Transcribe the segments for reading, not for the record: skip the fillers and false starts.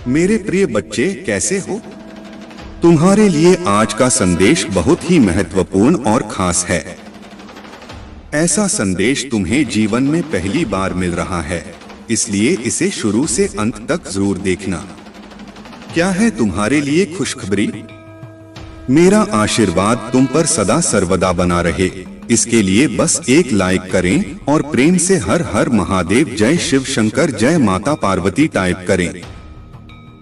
मेरे प्रिय बच्चे, कैसे हो? तुम्हारे लिए आज का संदेश बहुत ही महत्वपूर्ण और खास है। ऐसा संदेश तुम्हें जीवन में पहली बार मिल रहा है, इसलिए इसे शुरू से अंत तक जरूर देखना। क्या है तुम्हारे लिए खुशखबरी? मेरा आशीर्वाद तुम पर सदा सर्वदा बना रहे, इसके लिए बस एक लाइक करें और प्रेम से हर हर महादेव, जय शिव शंकर, जय माता पार्वती टाइप करें।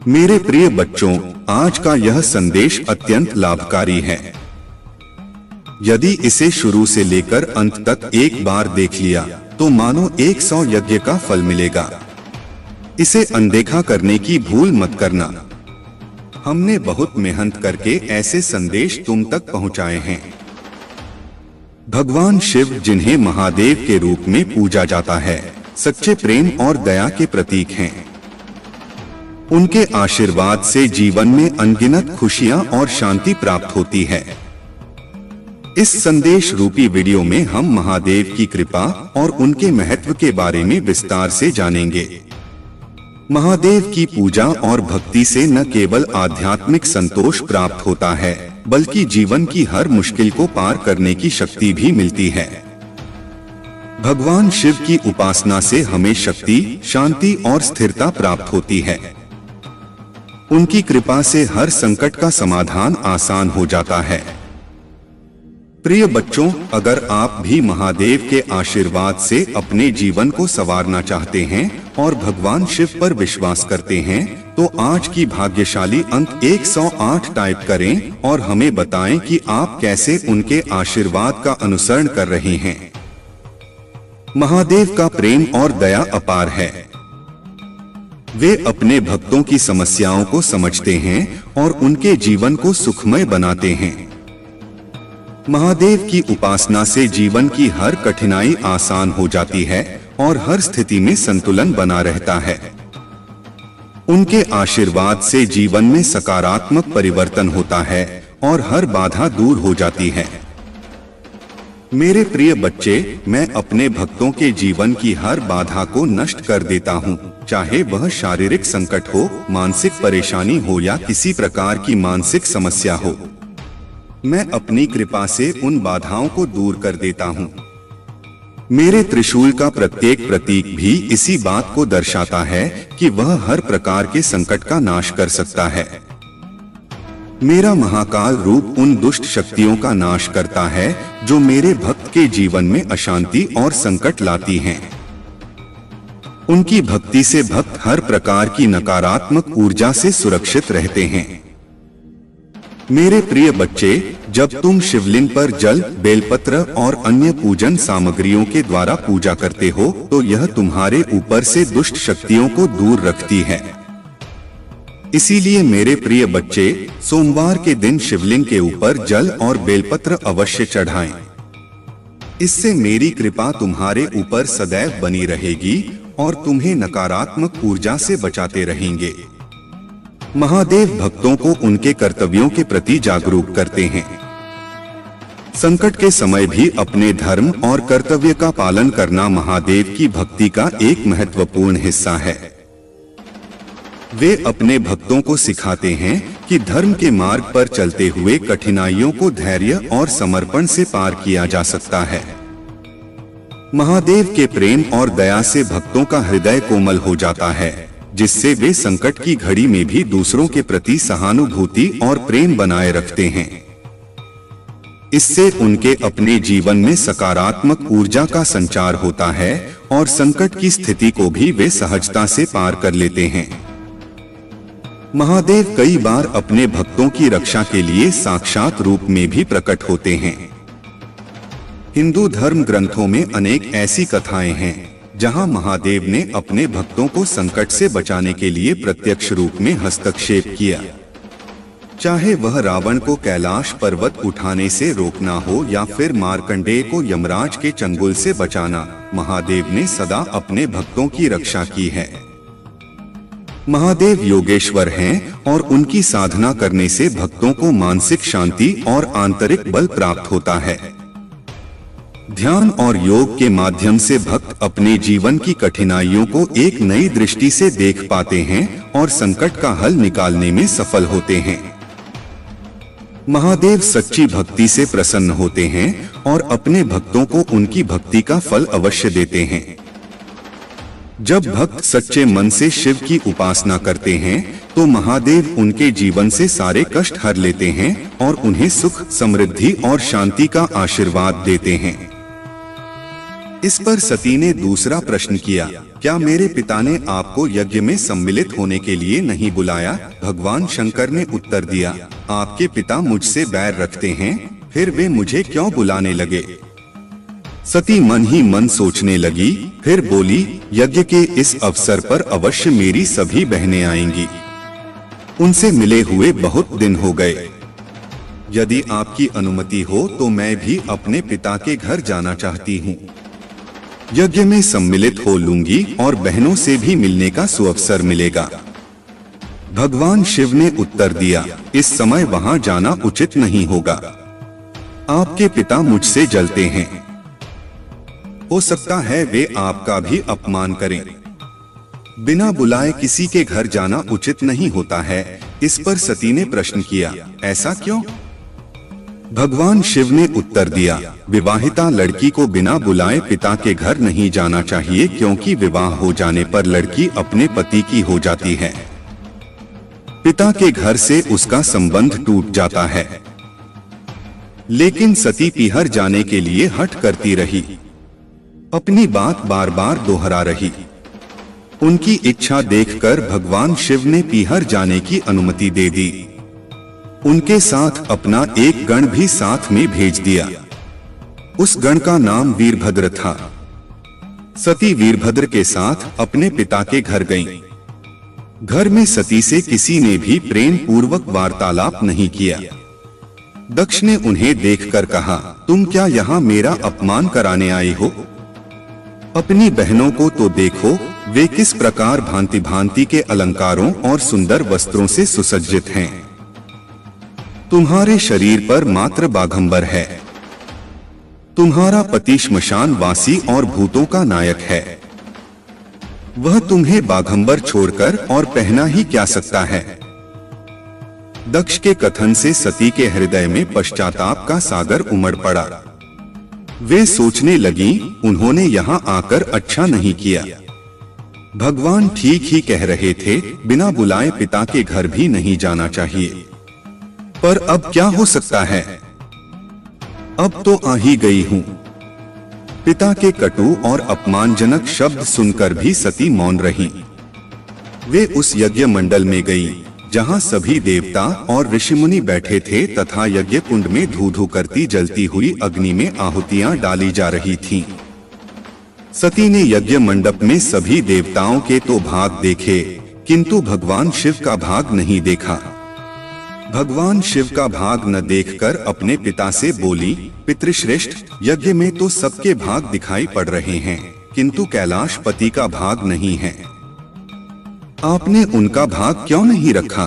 मेरे प्रिय बच्चों, आज का यह संदेश अत्यंत लाभकारी है। यदि इसे शुरू से लेकर अंत तक एक बार देख लिया तो मानो 100 यज्ञ का फल मिलेगा। इसे अनदेखा करने की भूल मत करना। हमने बहुत मेहनत करके ऐसे संदेश तुम तक पहुंचाए हैं। भगवान शिव, जिन्हें महादेव के रूप में पूजा जाता है, सच्चे प्रेम और दया के प्रतीक हैं। उनके आशीर्वाद से जीवन में अनगिनत खुशियां और शांति प्राप्त होती है। इस संदेश रूपी वीडियो में हम महादेव की कृपा और उनके महत्व के बारे में विस्तार से जानेंगे। महादेव की पूजा और भक्ति से न केवल आध्यात्मिक संतोष प्राप्त होता है, बल्कि जीवन की हर मुश्किल को पार करने की शक्ति भी मिलती है। भगवान शिव की उपासना से हमें शक्ति, शांति और स्थिरता प्राप्त होती है। उनकी कृपा से हर संकट का समाधान आसान हो जाता है। प्रिय बच्चों, अगर आप भी महादेव के आशीर्वाद से अपने जीवन को संवारना चाहते हैं और भगवान शिव पर विश्वास करते हैं, तो आज की भाग्यशाली अंक 108 टाइप करें और हमें बताएं कि आप कैसे उनके आशीर्वाद का अनुसरण कर रहे हैं। महादेव का प्रेम और दया अपार है। वे अपने भक्तों की समस्याओं को समझते हैं और उनके जीवन को सुखमय बनाते हैं। महादेव की उपासना से जीवन की हर कठिनाई आसान हो जाती है और हर स्थिति में संतुलन बना रहता है। उनके आशीर्वाद से जीवन में सकारात्मक परिवर्तन होता है और हर बाधा दूर हो जाती है। मेरे प्रिय बच्चे, मैं अपने भक्तों के जीवन की हर बाधा को नष्ट कर देता हूँ, चाहे वह शारीरिक संकट हो, मानसिक परेशानी हो या किसी प्रकार की मानसिक समस्या हो। मैं अपनी कृपा से उन बाधाओं को दूर कर देता हूँ। मेरे त्रिशूल का प्रत्येक प्रतीक भी इसी बात को दर्शाता है कि वह हर प्रकार के संकट का नाश कर सकता है। मेरा महाकाल रूप उन दुष्ट शक्तियों का नाश करता है जो मेरे भक्त के जीवन में अशांति और संकट लाती हैं। उनकी भक्ति से भक्त हर प्रकार की नकारात्मक ऊर्जा से सुरक्षित रहते हैं। मेरे प्रिय बच्चे, जब तुम शिवलिंग पर जल, बेलपत्र और अन्य पूजन सामग्रियों के द्वारा पूजा करते हो, तो यह तुम्हारे ऊपर से दुष्ट शक्तियों को दूर रखती है। इसीलिए मेरे प्रिय बच्चे, सोमवार के दिन शिवलिंग के ऊपर जल और बेलपत्र अवश्य चढ़ाएं। इससे मेरी कृपा तुम्हारे ऊपर सदैव बनी रहेगी और तुम्हें नकारात्मक ऊर्जा से बचाते रहेंगे। महादेव भक्तों को उनके कर्तव्यों के प्रति जागरूक करते हैं। संकट के समय भी अपने धर्म और कर्तव्य का पालन करना महादेव की भक्ति का एक महत्वपूर्ण हिस्सा है। वे अपने भक्तों को सिखाते हैं कि धर्म के मार्ग पर चलते हुए कठिनाइयों को धैर्य और समर्पण से पार किया जा सकता है। महादेव के प्रेम और दया से भक्तों का हृदय कोमल हो जाता है, जिससे वे संकट की घड़ी में भी दूसरों के प्रति सहानुभूति और प्रेम बनाए रखते हैं। इससे उनके अपने जीवन में सकारात्मक ऊर्जा का संचार होता है और संकट की स्थिति को भी वे सहजता से पार कर लेते हैं। महादेव कई बार अपने भक्तों की रक्षा के लिए साक्षात रूप में भी प्रकट होते हैं। हिंदू धर्म ग्रंथों में अनेक ऐसी कथाएं हैं जहां महादेव ने अपने भक्तों को संकट से बचाने के लिए प्रत्यक्ष रूप में हस्तक्षेप किया। चाहे वह रावण को कैलाश पर्वत उठाने से रोकना हो या फिर मार्कंडेय को यमराज के चंगुल से बचाना, महादेव ने सदा अपने भक्तों की रक्षा की है। महादेव योगेश्वर हैं और उनकी साधना करने से भक्तों को मानसिक शांति और आंतरिक बल प्राप्त होता है। ध्यान और योग के माध्यम से भक्त अपने जीवन की कठिनाइयों को एक नई दृष्टि से देख पाते हैं और संकट का हल निकालने में सफल होते हैं। महादेव सच्ची भक्ति से प्रसन्न होते हैं और अपने भक्तों को उनकी भक्ति का फल अवश्य देते हैं। जब भक्त सच्चे मन से शिव की उपासना करते हैं तो महादेव उनके जीवन से सारे कष्ट हर लेते हैं और उन्हें सुख, समृद्धि और शांति का आशीर्वाद देते हैं। इस पर सती ने दूसरा प्रश्न किया, क्या मेरे पिता ने आपको यज्ञ में सम्मिलित होने के लिए नहीं बुलाया? भगवान शंकर ने उत्तर दिया, आपके पिता मुझसे बैर रखते हैं, फिर वे मुझे क्यों बुलाने लगे? सती मन ही मन सोचने लगी, फिर बोली, यज्ञ के इस अवसर पर अवश्य मेरी सभी बहनें आएंगी। उनसे मिले हुए बहुत दिन हो गए। यदि आपकी अनुमति हो तो मैं भी अपने पिता के घर जाना चाहती हूँ। यज्ञ में सम्मिलित हो लूंगी और बहनों से भी मिलने का सुअवसर मिलेगा। भगवान शिव ने उत्तर दिया, इस समय वहां जाना उचित नहीं होगा। आपके पिता मुझसे जलते हैं। हो सकता है वे आपका भी अपमान करें। बिना बुलाए किसी के घर जाना उचित नहीं होता है। इस पर सती ने प्रश्न किया, ऐसा क्यों? भगवान शिव ने उत्तर दिया, विवाहिता लड़की को बिना बुलाए पिता के घर नहीं जाना चाहिए, क्योंकि विवाह हो जाने पर लड़की अपने पति की हो जाती है। पिता के घर से उसका संबंध टूट जाता है। लेकिन सती पीहर जाने के लिए हठ करती रही, अपनी बात बार बार दोहरा रही। उनकी इच्छा देखकर भगवान शिव ने पीहर जाने की अनुमति दे दी। उनके साथ अपना एक गण भी साथ में भेज दिया। उस गण का नाम वीरभद्र था। सती वीरभद्र के साथ अपने पिता के घर गईं। घर में सती से किसी ने भी प्रेम पूर्वक वार्तालाप नहीं किया। दक्ष ने उन्हें देखकर कहा, तुम क्या यहाँ मेरा अपमान कराने आई हो? अपनी बहनों को तो देखो, वे किस प्रकार भांति भांति के अलंकारों और सुंदर वस्त्रों से सुसज्जित हैं। तुम्हारे शरीर पर मात्र बाघंबर है। तुम्हारा पति श्मशान वासी और भूतों का नायक है। वह तुम्हें बाघंबर छोड़कर और पहना ही क्या सकता है? दक्ष के कथन से सती के हृदय में पश्चाताप का सागर उमड़ पड़ा। वे सोचने लगी, उन्होंने यहाँ आकर अच्छा नहीं किया। भगवान ठीक ही कह रहे थे, बिना बुलाए पिता के घर भी नहीं जाना चाहिए। पर अब क्या हो सकता है? अब तो आ ही गई हूँ। पिता के कटु और अपमानजनक शब्द सुनकर भी सती मौन रही। वे उस यज्ञ मंडल में गई, जहाँ सभी देवता और ऋषिमुनि बैठे थे तथा यज्ञ कुंड में धू धू करती जलती हुई अग्नि में आहुतियां डाली जा रही थीं। सती ने यज्ञ मंडप में सभी देवताओं के तो भाग देखे, किंतु भगवान शिव का भाग नहीं देखा। भगवान शिव का भाग न देखकर अपने पिता से बोली, पितृश्रेष्ठ, यज्ञ में तो सबके भाग दिखाई पड़ रहे हैं, किंतु कैलाशपति का भाग नहीं है। आपने उनका भाग क्यों नहीं रखा?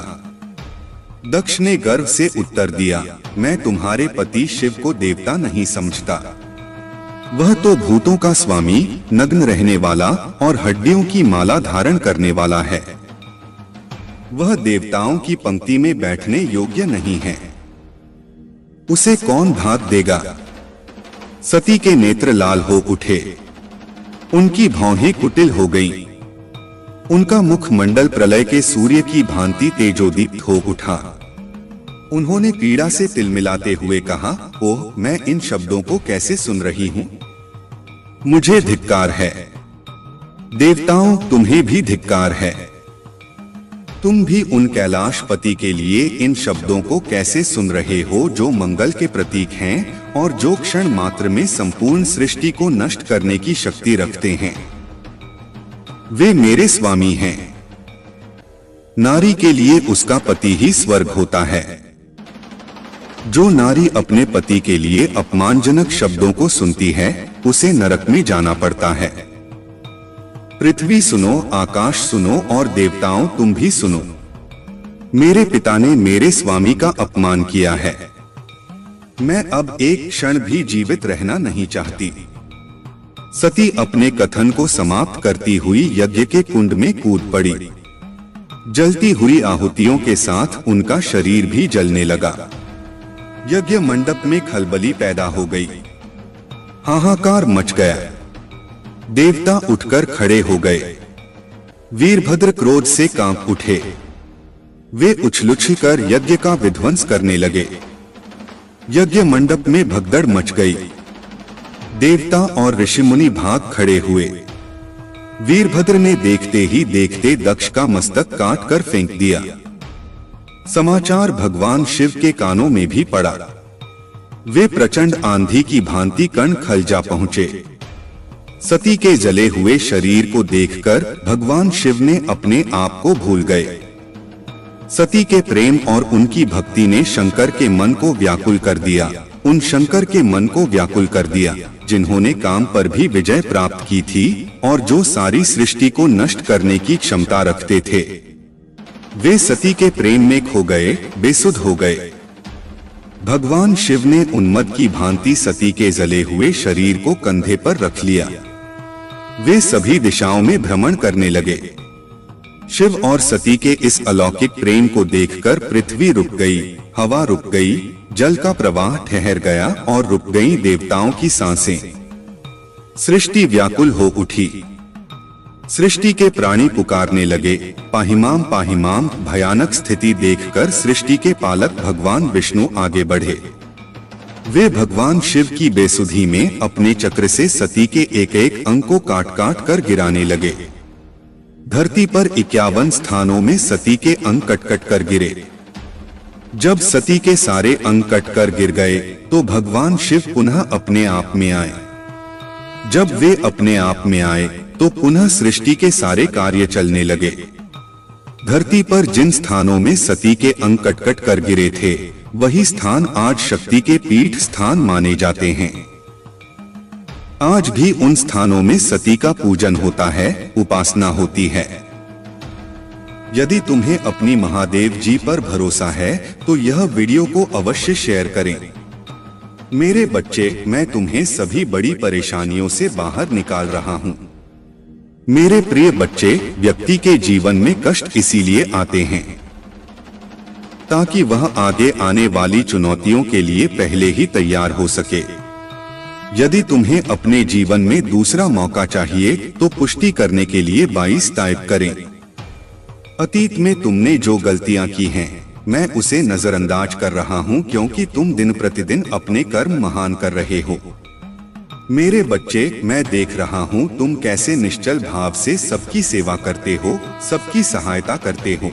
दक्ष ने गर्व से उत्तर दिया, मैं तुम्हारे पति शिव को देवता नहीं समझता। वह तो भूतों का स्वामी, नग्न रहने वाला और हड्डियों की माला धारण करने वाला है। वह देवताओं की पंक्ति में बैठने योग्य नहीं है। उसे कौन भाग देगा? सती के नेत्र लाल हो उठे। उनकी भौहें कुटिल हो गईं। उनका मुखमंडल प्रलय के सूर्य की भांति तेजोदीप्त हो उठा। उन्होंने पीड़ा से तिलमिलाते हुए कहा, ओह, मैं इन शब्दों को कैसे सुन रही हूँ? मुझे धिक्कार है। देवताओं, तुम्हें भी धिक्कार है। तुम भी उन कैलाशपति के लिए इन शब्दों को कैसे सुन रहे हो, जो मंगल के प्रतीक हैं और जो क्षण मात्र में संपूर्ण सृष्टि को नष्ट करने की शक्ति रखते हैं। वे मेरे स्वामी हैं। नारी के लिए उसका पति ही स्वर्ग होता है। जो नारी अपने पति के लिए अपमानजनक शब्दों को सुनती है, उसे नरक में जाना पड़ता है। पृथ्वी सुनो, आकाश सुनो और देवताओं तुम भी सुनो। मेरे पिता ने मेरे स्वामी का अपमान किया है। मैं अब एक क्षण भी जीवित रहना नहीं चाहती। सती अपने कथन को समाप्त करती हुई यज्ञ के कुंड में कूद पड़ी। जलती हुई आहुतियों के साथ उनका शरीर भी जलने लगा। यज्ञ मंडप में खलबली पैदा हो गई। हाहाकार मच गया। देवता उठकर खड़े हो गए। वीरभद्र क्रोध से कांप उठे। वे उछल-उछल यज्ञ का विध्वंस करने लगे। यज्ञ मंडप में भगदड़ मच गई। देवता और ऋषिमुनि भाग खड़े हुए। वीरभद्र ने देखते ही देखते दक्ष का मस्तक काट कर फेंक दिया। समाचार भगवान शिव के कानों में भी पड़ा। वे प्रचंड आंधी की भांति कण खल जा पहुंचे। सती के जले हुए शरीर को देखकर भगवान शिव ने अपने आप को भूल गए। सती के प्रेम और उनकी भक्ति ने शंकर के मन को व्याकुल कर दिया। उन शंकर के मन को व्याकुल कर दिया जिन्होंने काम पर भी विजय प्राप्त की थी और जो सारी सृष्टि को नष्ट करने की क्षमता रखते थे। वे सती के प्रेम में खो गए, बेसुध हो गए। भगवान शिव ने उन्मत्त की भांति सती के जले हुए शरीर को कंधे पर रख लिया। वे सभी दिशाओं में भ्रमण करने लगे। शिव और सती के इस अलौकिक प्रेम को देखकर पृथ्वी रुक गई, हवा रुक गई, जल का प्रवाह ठहर गया और रुक गई देवताओं की सांसें। सृष्टि व्याकुल हो उठी। सृष्टि के प्राणी पुकारने लगे, पाहिमाम पाहिमाम। भयानक स्थिति देखकर सृष्टि के पालक भगवान विष्णु आगे बढ़े। वे भगवान शिव की बेसुधी में अपने चक्र से सती के एक एक अंग को काट काट कर गिराने लगे। धरती पर 51 स्थानों में सती के अंग कट कट कर गिरे। जब सती के सारे अंग कट कर गिर गए तो भगवान शिव पुनः अपने आप में आए। जब वे अपने आप में आए तो पुनः सृष्टि के सारे कार्य चलने लगे। धरती पर जिन स्थानों में सती के अंग कट कट कर गिरे थे वही स्थान आज शक्ति के पीठ स्थान माने जाते हैं। आज भी उन स्थानों में सती का पूजन होता है, उपासना होती है। यदि तुम्हें अपनी महादेव जी पर भरोसा है तो यह वीडियो को अवश्य शेयर करें। मेरे बच्चे, मैं तुम्हें सभी बड़ी परेशानियों से बाहर निकाल रहा हूँ। मेरे प्रिय बच्चे, व्यक्ति के जीवन में कष्ट इसीलिए आते हैं ताकि वह आगे आने वाली चुनौतियों के लिए पहले ही तैयार हो सके। यदि तुम्हें अपने जीवन में दूसरा मौका चाहिए तो पुष्टि करने के लिए 22 टाइप करें। अतीत में तुमने जो गलतियां की हैं, मैं उसे नजरअंदाज कर रहा हूं क्योंकि तुम दिन प्रतिदिन अपने कर्म महान कर रहे हो। मेरे बच्चे, मैं देख रहा हूं तुम कैसे निश्चल भाव से सबकी सेवा करते हो, सबकी सहायता करते हो।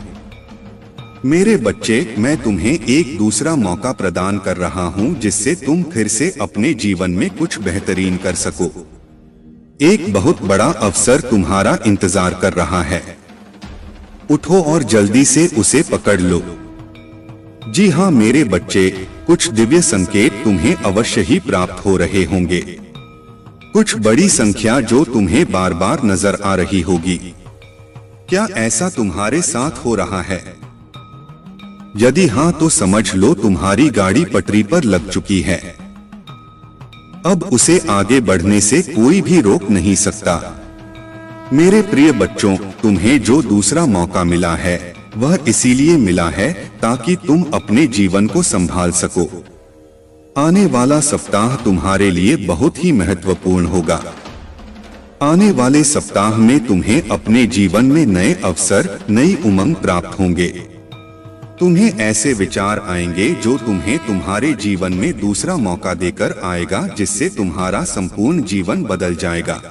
मेरे बच्चे, मैं तुम्हें एक दूसरा मौका प्रदान कर रहा हूं जिससे तुम फिर से अपने जीवन में कुछ बेहतरीन कर सको। एक बहुत बड़ा अवसर तुम्हारा इंतजार कर रहा है। उठो और जल्दी से उसे पकड़ लो। जी हाँ मेरे बच्चे, कुछ दिव्य संकेत तुम्हें अवश्य ही प्राप्त हो रहे होंगे। कुछ बड़ी संख्या जो तुम्हें बार बार नजर आ रही होगी। क्या ऐसा तुम्हारे साथ हो रहा है? यदि हाँ तो समझ लो तुम्हारी गाड़ी पटरी पर लग चुकी है। अब उसे आगे बढ़ने से कोई भी रोक नहीं सकता। मेरे प्रिय बच्चों, तुम्हें जो दूसरा मौका मिला है वह इसीलिए मिला है ताकि तुम अपने जीवन को संभाल सको। आने वाला सप्ताह तुम्हारे लिए बहुत ही महत्वपूर्ण होगा। आने वाले सप्ताह में तुम्हें अपने जीवन में नए अवसर, नई उमंग प्राप्त होंगे। तुम्हें ऐसे विचार आएंगे जो तुम्हें तुम्हारे जीवन में दूसरा मौका देकर आएगा जिससे तुम्हारा संपूर्ण जीवन बदल जाएगा।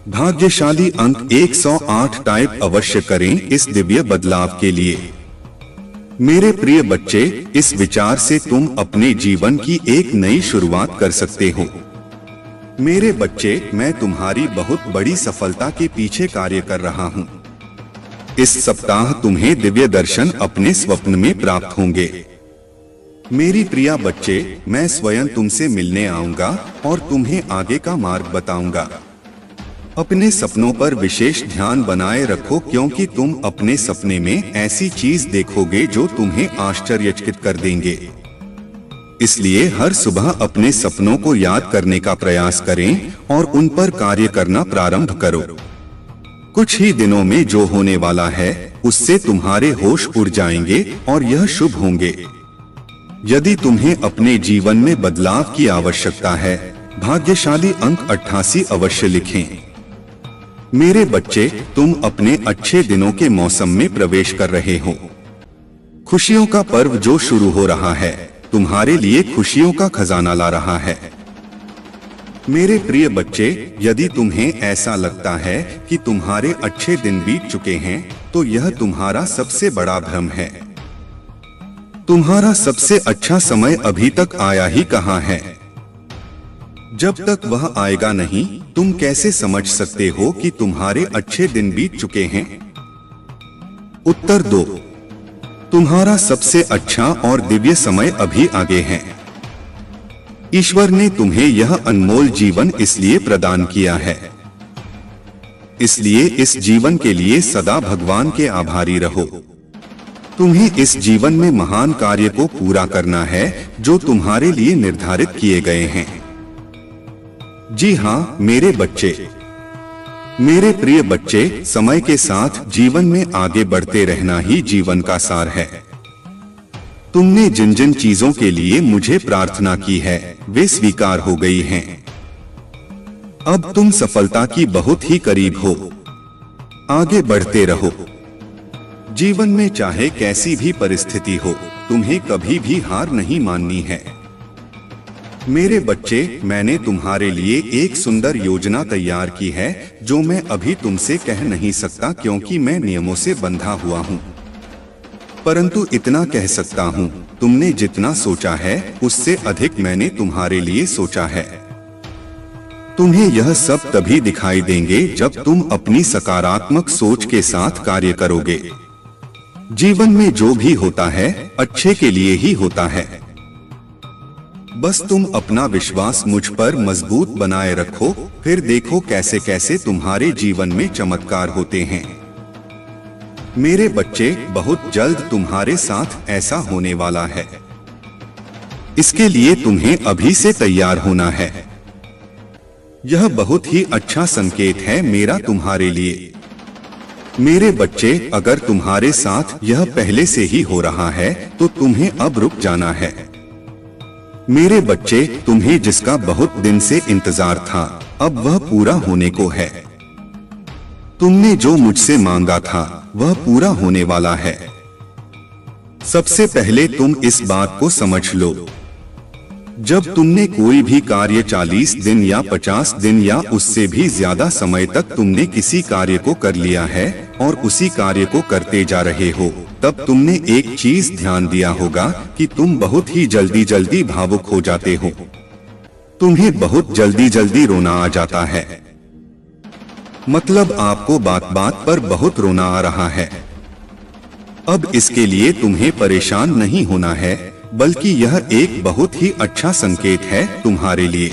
भाग्यशाली अंक 108 टाइप अवश्य करें इस दिव्य बदलाव के लिए। मेरे प्रिय बच्चे, इस विचार से तुम अपने जीवन की एक नई शुरुआत कर सकते हो। मेरे बच्चे, मैं तुम्हारी बहुत बड़ी सफलता के पीछे कार्य कर रहा हूँ। इस सप्ताह तुम्हें दिव्य दर्शन अपने स्वप्न में प्राप्त होंगे। मेरी प्रिया बच्चे, मैं स्वयं तुमसे मिलने आऊंगा और तुम्हें आगे का मार्ग बताऊंगा। अपने सपनों पर विशेष ध्यान बनाए रखो क्योंकि तुम अपने सपने में ऐसी चीज देखोगे जो तुम्हें आश्चर्यचकित कर देंगे। इसलिए हर सुबह अपने सपनों को याद करने का प्रयास करें और उन पर कार्य करना प्रारंभ करो। कुछ ही दिनों में जो होने वाला है उससे तुम्हारे होश उड़ जाएंगे और यह शुभ होंगे। यदि तुम्हें अपने जीवन में बदलाव की आवश्यकता है, भाग्यशाली अंक 88 अवश्य लिखें। मेरे बच्चे, तुम अपने अच्छे दिनों के मौसम में प्रवेश कर रहे हो। खुशियों का पर्व जो शुरू हो रहा है तुम्हारे लिए खुशियों का खजाना ला रहा है। मेरे प्रिय बच्चे, यदि तुम्हें ऐसा लगता है कि तुम्हारे अच्छे दिन बीत चुके हैं तो यह तुम्हारा सबसे बड़ा भ्रम है। तुम्हारा सबसे अच्छा समय अभी तक आया ही कहाँ है। जब तक वह आएगा नहीं, तुम कैसे समझ सकते हो कि तुम्हारे अच्छे दिन बीत चुके हैं? उत्तर दो, तुम्हारा सबसे अच्छा और दिव्य समय अभी आगे है। ईश्वर ने तुम्हें यह अनमोल जीवन इसलिए प्रदान किया है। इसलिए इस जीवन के लिए सदा भगवान के आभारी रहो। तुम्हें इस जीवन में महान कार्य को पूरा करना है जो तुम्हारे लिए निर्धारित किए गए हैं। जी हाँ मेरे बच्चे, मेरे प्रिय बच्चे, समय के साथ जीवन में आगे बढ़ते रहना ही जीवन का सार है। तुमने जिन जिन चीजों के लिए मुझे प्रार्थना की है वे स्वीकार हो गई हैं। अब तुम सफलता की बहुत ही करीब हो। आगे बढ़ते रहो। जीवन में चाहे कैसी भी परिस्थिति हो, तुम्हें कभी भी हार नहीं माननी है। मेरे बच्चे, मैंने तुम्हारे लिए एक सुंदर योजना तैयार की है जो मैं अभी तुमसे कह नहीं सकता क्योंकि मैं नियमों से बंधा हुआ हूँ। परंतु इतना कह सकता हूँ, तुमने जितना सोचा है उससे अधिक मैंने तुम्हारे लिए सोचा है। तुम्हें यह सब तभी दिखाई देंगे जब तुम अपनी सकारात्मक सोच के साथ कार्य करोगे। जीवन में जो भी होता है अच्छे के लिए ही होता है। बस तुम अपना विश्वास मुझ पर मजबूत बनाए रखो, फिर देखो कैसे कैसे तुम्हारे जीवन में चमत्कार होते हैं। मेरे बच्चे, बहुत जल्द तुम्हारे साथ ऐसा होने वाला है। इसके लिए तुम्हें अभी से तैयार होना है। यह बहुत ही अच्छा संकेत है मेरा तुम्हारे लिए। मेरे बच्चे, अगर तुम्हारे साथ यह पहले से ही हो रहा है तो तुम्हें अब रुक जाना है। मेरे बच्चे, तुम्हें जिसका बहुत दिन से इंतजार था अब वह पूरा होने को है। तुमने जो मुझसे मांगा था वह पूरा होने वाला है। सबसे पहले तुम इस बात को समझ लो, जब तुमने कोई भी कार्य 40 दिन या 50 दिन या उससे भी ज्यादा समय तक तुमने किसी कार्य को कर लिया है और उसी कार्य को करते जा रहे हो, तब तुमने एक चीज ध्यान दिया होगा कि तुम बहुत ही जल्दी भावुक हो जाते हो। तुम्हें बहुत जल्दी रोना आ जाता है। मतलब आपको बात बात पर बहुत रोना आ रहा है। अब इसके लिए तुम्हें परेशान नहीं होना है, बल्कि यह एक बहुत ही अच्छा संकेत है तुम्हारे लिए।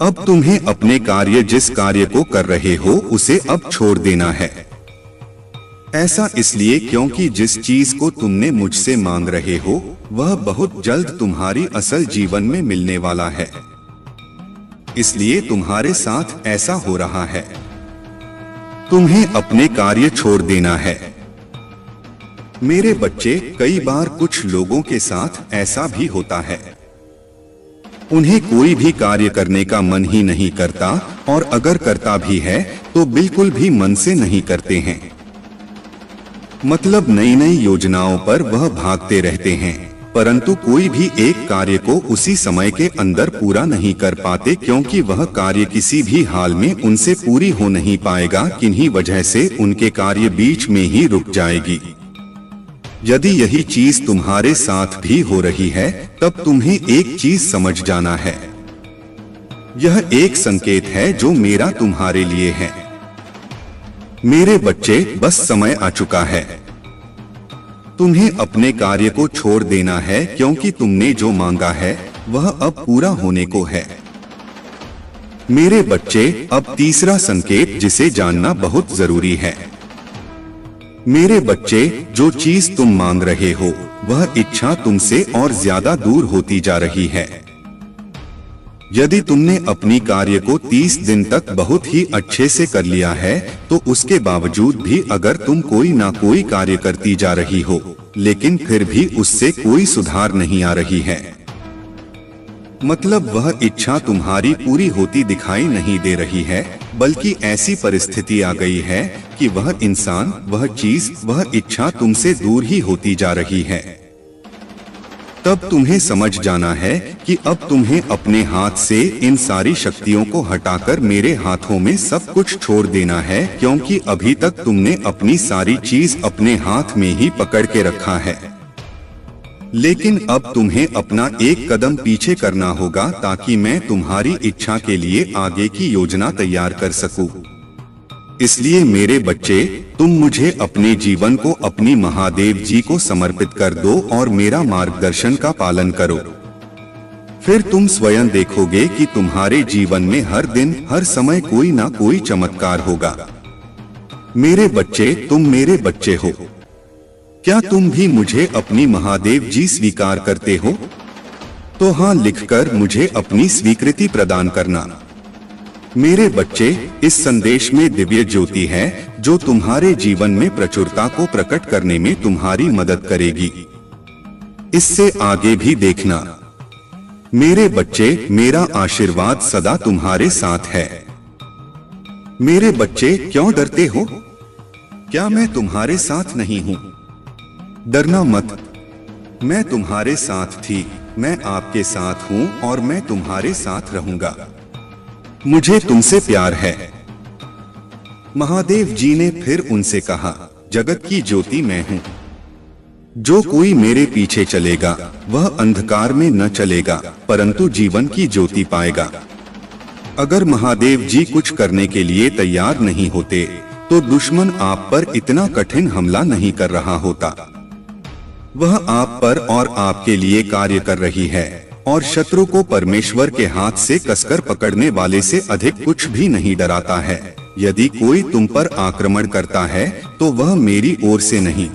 अब तुम्हें अपने कार्य, जिस कार्य को कर रहे हो उसे अब छोड़ देना है। ऐसा इसलिए क्योंकि जिस चीज को तुमने मुझसे मांग रहे हो वह बहुत जल्द तुम्हारी असल जीवन में मिलने वाला है। इसलिए तुम्हारे साथ ऐसा हो रहा है। तुम्हें अपने कार्य छोड़ देना है। मेरे बच्चे, कई बार कुछ लोगों के साथ ऐसा भी होता है। उन्हें कोई भी कार्य करने का मन ही नहीं करता और अगर करता भी है तो बिल्कुल भी मन से नहीं करते हैं। मतलब नई नई योजनाओं पर वह भागते रहते हैं, परंतु कोई भी एक कार्य को उसी समय के अंदर पूरा नहीं कर पाते क्योंकि वह कार्य किसी भी हाल में उनसे पूरी हो नहीं पाएगा। किन्हीं वजह से उनके कार्य बीच में ही रुक जाएगी। यदि यही चीज तुम्हारे साथ भी हो रही है तब तुम्हें एक चीज समझ जाना है। यह एक संकेत है जो मेरा तुम्हारे लिए है। मेरे बच्चे, बस समय आ चुका है। तुम्हें अपने कार्य को छोड़ देना है क्योंकि तुमने जो मांगा है वह अब पूरा होने को है। मेरे बच्चे, अब तीसरा संकेत जिसे जानना बहुत जरूरी है। मेरे बच्चे, जो चीज तुम मांग रहे हो वह इच्छा तुमसे और ज्यादा दूर होती जा रही है। यदि तुमने अपनी कार्य को 30 दिन तक बहुत ही अच्छे से कर लिया है, तो उसके बावजूद भी अगर तुम कोई ना कोई कार्य करती जा रही हो, लेकिन फिर भी उससे कोई सुधार नहीं आ रही है, मतलब वह इच्छा तुम्हारी पूरी होती दिखाई नहीं दे रही है, बल्कि ऐसी परिस्थिति आ गई है कि वह इंसान, वह चीज, वह इच्छा तुमसे दूर ही होती जा रही है, तब तुम्हें समझ जाना है कि अब तुम्हें अपने हाथ से इन सारी शक्तियों को हटाकर मेरे हाथों में सब कुछ छोड़ देना है, क्योंकि अभी तक तुमने अपनी सारी चीज अपने हाथ में ही पकड़ के रखा है। लेकिन अब तुम्हें अपना एक कदम पीछे करना होगा ताकि मैं तुम्हारी इच्छा के लिए आगे की योजना तैयार कर सकूं। इसलिए मेरे बच्चे, तुम मुझे अपने जीवन को अपनी महादेव जी को समर्पित कर दो और मेरा मार्गदर्शन का पालन करो। फिर तुम स्वयं देखोगे कि तुम्हारे जीवन में हर दिन, हर समय कोई ना कोई चमत्कार होगा। मेरे बच्चे, तुम मेरे बच्चे हो। क्या तुम भी मुझे अपनी महादेव जी स्वीकार करते हो? तो हाँ लिखकर मुझे अपनी स्वीकृति प्रदान करना। मेरे बच्चे, इस संदेश में दिव्य ज्योति है जो तुम्हारे जीवन में प्रचुरता को प्रकट करने में तुम्हारी मदद करेगी। इससे आगे भी देखना। मेरे बच्चे, मेरा आशीर्वाद सदा तुम्हारे साथ है। मेरे बच्चे, क्यों डरते हो? क्या मैं तुम्हारे साथ नहीं हूँ? डरना मत, मैं तुम्हारे साथ थी, मैं आपके साथ हूँ और मैं तुम्हारे साथ रहूंगा। मुझे तुमसे प्यार है। महादेव जी ने फिर उनसे कहा, जगत की ज्योति मैं हूँ। जो कोई मेरे पीछे चलेगा वह अंधकार में न चलेगा परंतु जीवन की ज्योति पाएगा। अगर महादेव जी कुछ करने के लिए तैयार नहीं होते तो दुश्मन आप पर इतना कठिन हमला नहीं कर रहा होता। वह आप पर और आपके लिए कार्य कर रही है और शत्रु को परमेश्वर के हाथ से कसकर पकड़ने वाले से अधिक कुछ भी नहीं डराता है। यदि कोई तुम पर आक्रमण करता है तो वह मेरी ओर से नहीं।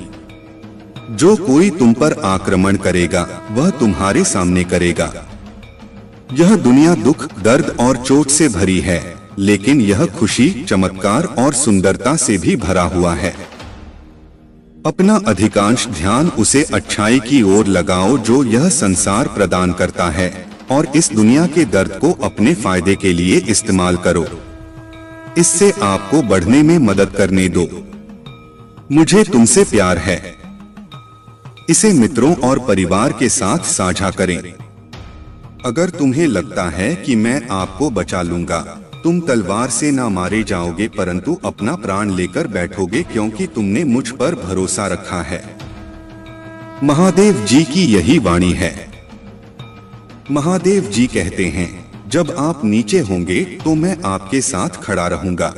जो कोई तुम पर आक्रमण करेगा वह तुम्हारे सामने करेगा। यह दुनिया दुख, दर्द और चोट से भरी है, लेकिन यह खुशी, चमत्कार और सुंदरता से भी भरा हुआ है। अपना अधिकांश ध्यान उसे अच्छाई की ओर लगाओ जो यह संसार प्रदान करता है और इस दुनिया के दर्द को अपने फायदे के लिए इस्तेमाल करो। इससे आपको बढ़ने में मदद करने दो। मुझे तुमसे प्यार है। इसे मित्रों और परिवार के साथ साझा करें। अगर तुम्हें लगता है कि मैं आपको बचा लूंगा, तुम तलवार से ना मारे जाओगे परंतु अपना प्राण लेकर बैठोगे, क्योंकि तुमने मुझ पर भरोसा रखा है। महादेव जी की यही वाणी है। महादेव जी कहते हैं, जब आप नीचे होंगे तो मैं आपके साथ खड़ा रहूंगा।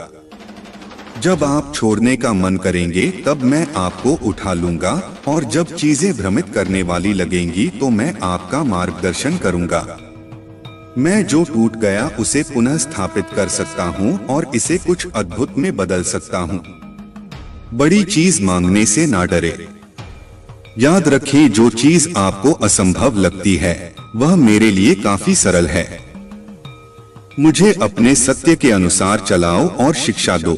जब आप छोड़ने का मन करेंगे तब मैं आपको उठा लूंगा और जब चीजें भ्रमित करने वाली लगेंगी तो मैं आपका मार्गदर्शन करूंगा। मैं जो टूट गया उसे पुनः स्थापित कर सकता हूँ और इसे कुछ अद्भुत में बदल सकता हूँ। बड़ी चीज मांगने से ना डरे। याद रखें, जो चीज आपको असंभव लगती है वह मेरे लिए काफी सरल है। मुझे अपने सत्य के अनुसार चलाओ और शिक्षा दो।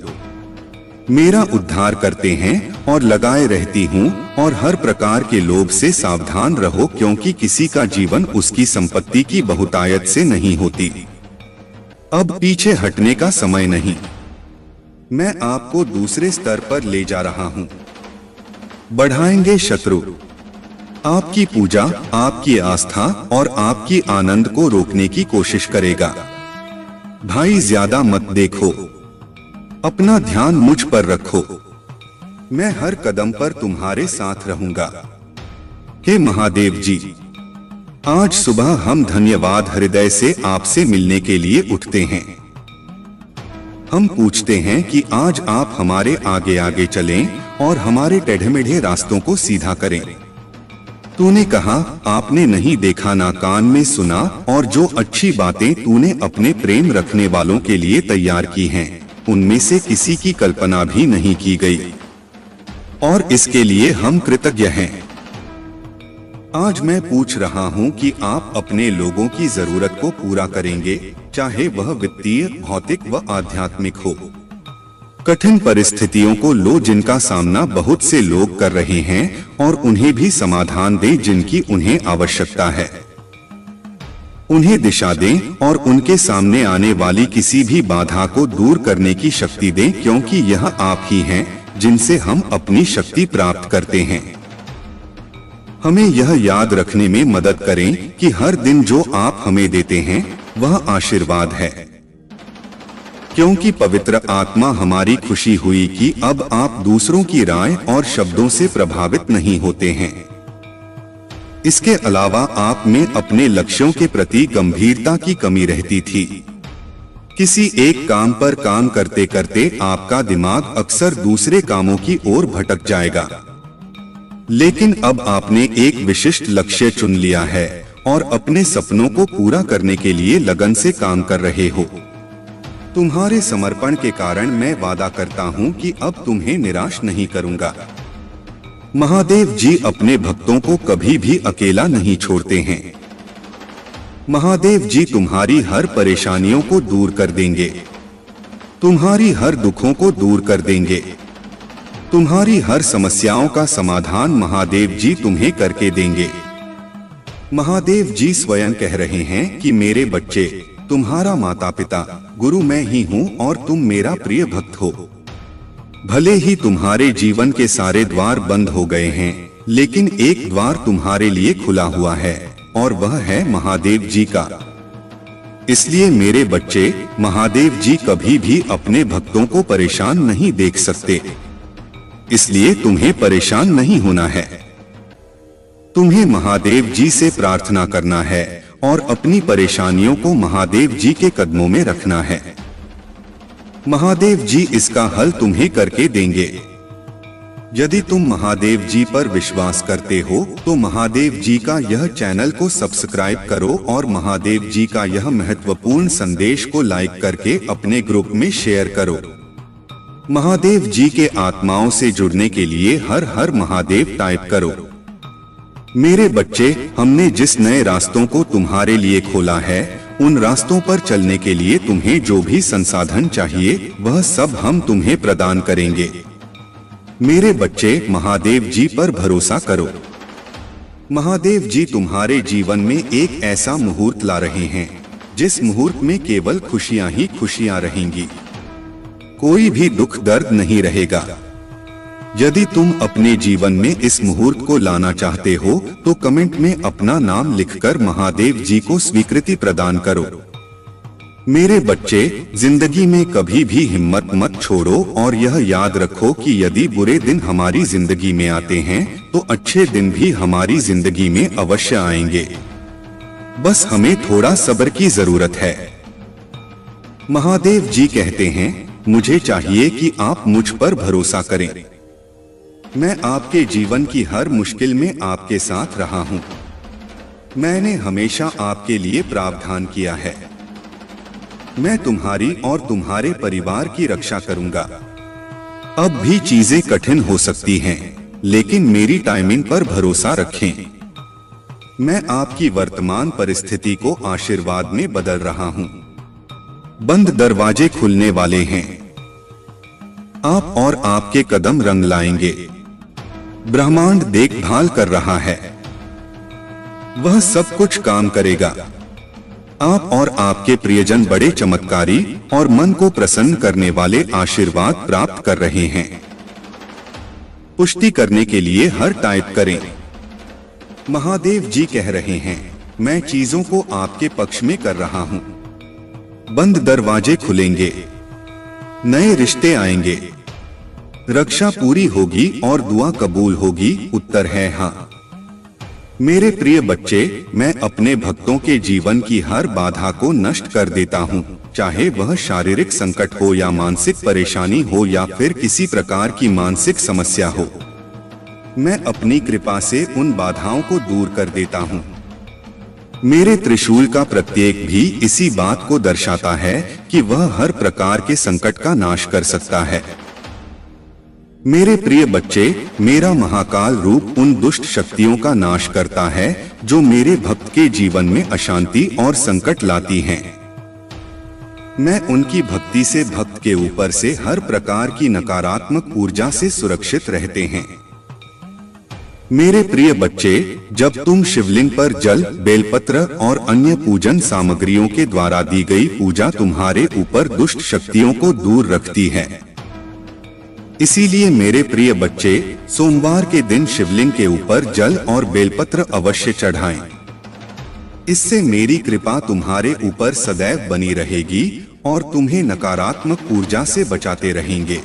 मेरा उद्धार करते हैं और लगाए रहती हूँ और हर प्रकार के लोभ से सावधान रहो, क्योंकि किसी का जीवन उसकी संपत्ति की बहुतायत से नहीं होती। अब पीछे हटने का समय नहीं। मैं आपको दूसरे स्तर पर ले जा रहा हूँ। बढ़ाएंगे शत्रु। आपकी पूजा, आपकी आस्था और आपकी आनंद को रोकने की कोशिश करेगा। भाई, ज्यादा मत देखो, अपना ध्यान मुझ पर रखो। मैं हर कदम पर तुम्हारे साथ रहूंगा। हे महादेव जी, आज सुबह हम धन्यवाद हृदय से आपसे मिलने के लिए उठते हैं। हम पूछते हैं कि आज आप हमारे आगे आगे चलें और हमारे टेढ़े-मेढ़े रास्तों को सीधा करें। तूने कहा, आपने नहीं देखा ना कान में सुना, और जो अच्छी बातें तूने अपने प्रेम रखने वालों के लिए तैयार की हैं उनमें से किसी की कल्पना भी नहीं की गई, और इसके लिए हम कृतज्ञ हैं। आज मैं पूछ रहा हूँ कि आप अपने लोगों की जरूरत को पूरा करेंगे, चाहे वह वित्तीय, भौतिक व आध्यात्मिक हो। कठिन परिस्थितियों को लो जिनका सामना बहुत से लोग कर रहे हैं, और उन्हें भी समाधान दें जिनकी उन्हें आवश्यकता है। उन्हें दिशा दें और उनके सामने आने वाली किसी भी बाधा को दूर करने की शक्ति दें, क्योंकि यह आप ही हैं जिनसे हम अपनी शक्ति प्राप्त करते हैं। हमें यह याद रखने में मदद करें कि हर दिन जो आप हमें देते हैं वह आशीर्वाद है, क्योंकि पवित्र आत्मा हमारी खुशी हुई कि अब आप दूसरों की राय और शब्दों से प्रभावित नहीं होते हैं। इसके अलावा आप में अपने लक्ष्यों के प्रति गंभीरता की कमी रहती थी। किसी एक काम पर काम करते करते आपका दिमाग अक्सर दूसरे कामों की ओर भटक जाएगा, लेकिन अब आपने एक विशिष्ट लक्ष्य चुन लिया है और अपने सपनों को पूरा करने के लिए लगन से काम कर रहे हो। तुम्हारे समर्पण के कारण मैं वादा करता हूँ कि अब तुम्हें निराश नहीं करूँगा। महादेव जी अपने भक्तों को कभी भी अकेला नहीं छोड़ते हैं। महादेव जी तुम्हारी हर परेशानियों को दूर कर देंगे, तुम्हारी हर दुखों को दूर कर देंगे। तुम्हारी हर समस्याओं का समाधान महादेव जी तुम्हें करके देंगे। महादेव जी स्वयं कह रहे हैं कि मेरे बच्चे, तुम्हारा माता पिता गुरु मैं ही हूँ और तुम मेरा प्रिय भक्त हो। भले ही तुम्हारे जीवन के सारे द्वार बंद हो गए हैं, लेकिन एक द्वार तुम्हारे लिए खुला हुआ है और वह है महादेव जी का। इसलिए मेरे बच्चे, महादेव जी कभी भी अपने भक्तों को परेशान नहीं देख सकते, इसलिए तुम्हें परेशान नहीं होना है। तुम्हें महादेव जी से प्रार्थना करना है और अपनी परेशानियों को महादेव जी के कदमों में रखना है। महादेव जी इसका हल तुम्हें करके देंगे। यदि तुम महादेव जी पर विश्वास करते हो तो महादेव जी का यह चैनल को सब्सक्राइब करो और महादेव जी का यह महत्वपूर्ण संदेश को लाइक करके अपने ग्रुप में शेयर करो। महादेव जी के आत्माओं से जुड़ने के लिए हर हर महादेव टाइप करो। मेरे बच्चे, हमने जिस नए रास्तों को तुम्हारे लिए खोला है, उन रास्तों पर चलने के लिए तुम्हें जो भी संसाधन चाहिए वह सब हम तुम्हें प्रदान करेंगे। मेरे बच्चे, महादेव जी पर भरोसा करो। महादेव जी तुम्हारे जीवन में एक ऐसा मुहूर्त ला रहे हैं जिस मुहूर्त में केवल खुशियां ही खुशियां रहेंगी, कोई भी दुख दर्द नहीं रहेगा। यदि तुम अपने जीवन में इस मुहूर्त को लाना चाहते हो तो कमेंट में अपना नाम लिखकर महादेव जी को स्वीकृति प्रदान करो। मेरे बच्चे, जिंदगी में कभी भी हिम्मत मत छोड़ो और यह याद रखो कि यदि बुरे दिन हमारी जिंदगी में आते हैं तो अच्छे दिन भी हमारी जिंदगी में अवश्य आएंगे। बस हमें थोड़ा सब्र की जरूरत है। महादेव जी कहते हैं, मुझे चाहिए कि आप मुझ पर भरोसा करें। मैं आपके जीवन की हर मुश्किल में आपके साथ रहा हूं। मैंने हमेशा आपके लिए प्रावधान किया है। मैं तुम्हारी और तुम्हारे परिवार की रक्षा करूंगा। अब भी चीजें कठिन हो सकती हैं, लेकिन मेरी टाइमिंग पर भरोसा रखें। मैं आपकी वर्तमान परिस्थिति को आशीर्वाद में बदल रहा हूं। बंद दरवाजे खुलने वाले हैं। आप और आपके कदम रंग लाएंगे। ब्रह्मांड देखभाल कर रहा है, वह सब कुछ काम करेगा। आप और आपके प्रियजन बड़े चमत्कारी और मन को प्रसन्न करने वाले आशीर्वाद प्राप्त कर रहे हैं। पुष्टि करने के लिए हर टाइप करें। महादेव जी कह रहे हैं, मैं चीजों को आपके पक्ष में कर रहा हूं। बंद दरवाजे खुलेंगे, नए रिश्ते आएंगे, रक्षा पूरी होगी और दुआ कबूल होगी। उत्तर है हाँ। मेरे प्रिय बच्चे, मैं अपने भक्तों के जीवन की हर बाधा को नष्ट कर देता हूँ, चाहे वह शारीरिक संकट हो या मानसिक परेशानी हो या फिर किसी प्रकार की मानसिक समस्या हो। मैं अपनी कृपा से उन बाधाओं को दूर कर देता हूँ। मेरे त्रिशूल का प्रत्येक भी इसी बात को दर्शाता है कि वह हर प्रकार के संकट का नाश कर सकता है। मेरे प्रिय बच्चे, मेरा महाकाल रूप उन दुष्ट शक्तियों का नाश करता है जो मेरे भक्त के जीवन में अशांति और संकट लाती हैं। मैं उनकी भक्ति से भक्त के ऊपर से हर प्रकार की नकारात्मक ऊर्जा से सुरक्षित रहते हैं। मेरे प्रिय बच्चे, जब तुम शिवलिंग पर जल, बेलपत्र और अन्य पूजन सामग्रियों के द्वारा दी गई पूजा तुम्हारे ऊपर दुष्ट शक्तियों को दूर रखती है। इसीलिए मेरे प्रिय बच्चे, सोमवार के दिन शिवलिंग के ऊपर जल और बेलपत्र अवश्य चढ़ाएं। इससे मेरी कृपा तुम्हारे ऊपर सदैव बनी रहेगी और तुम्हें नकारात्मक ऊर्जा से बचाते रहेंगे।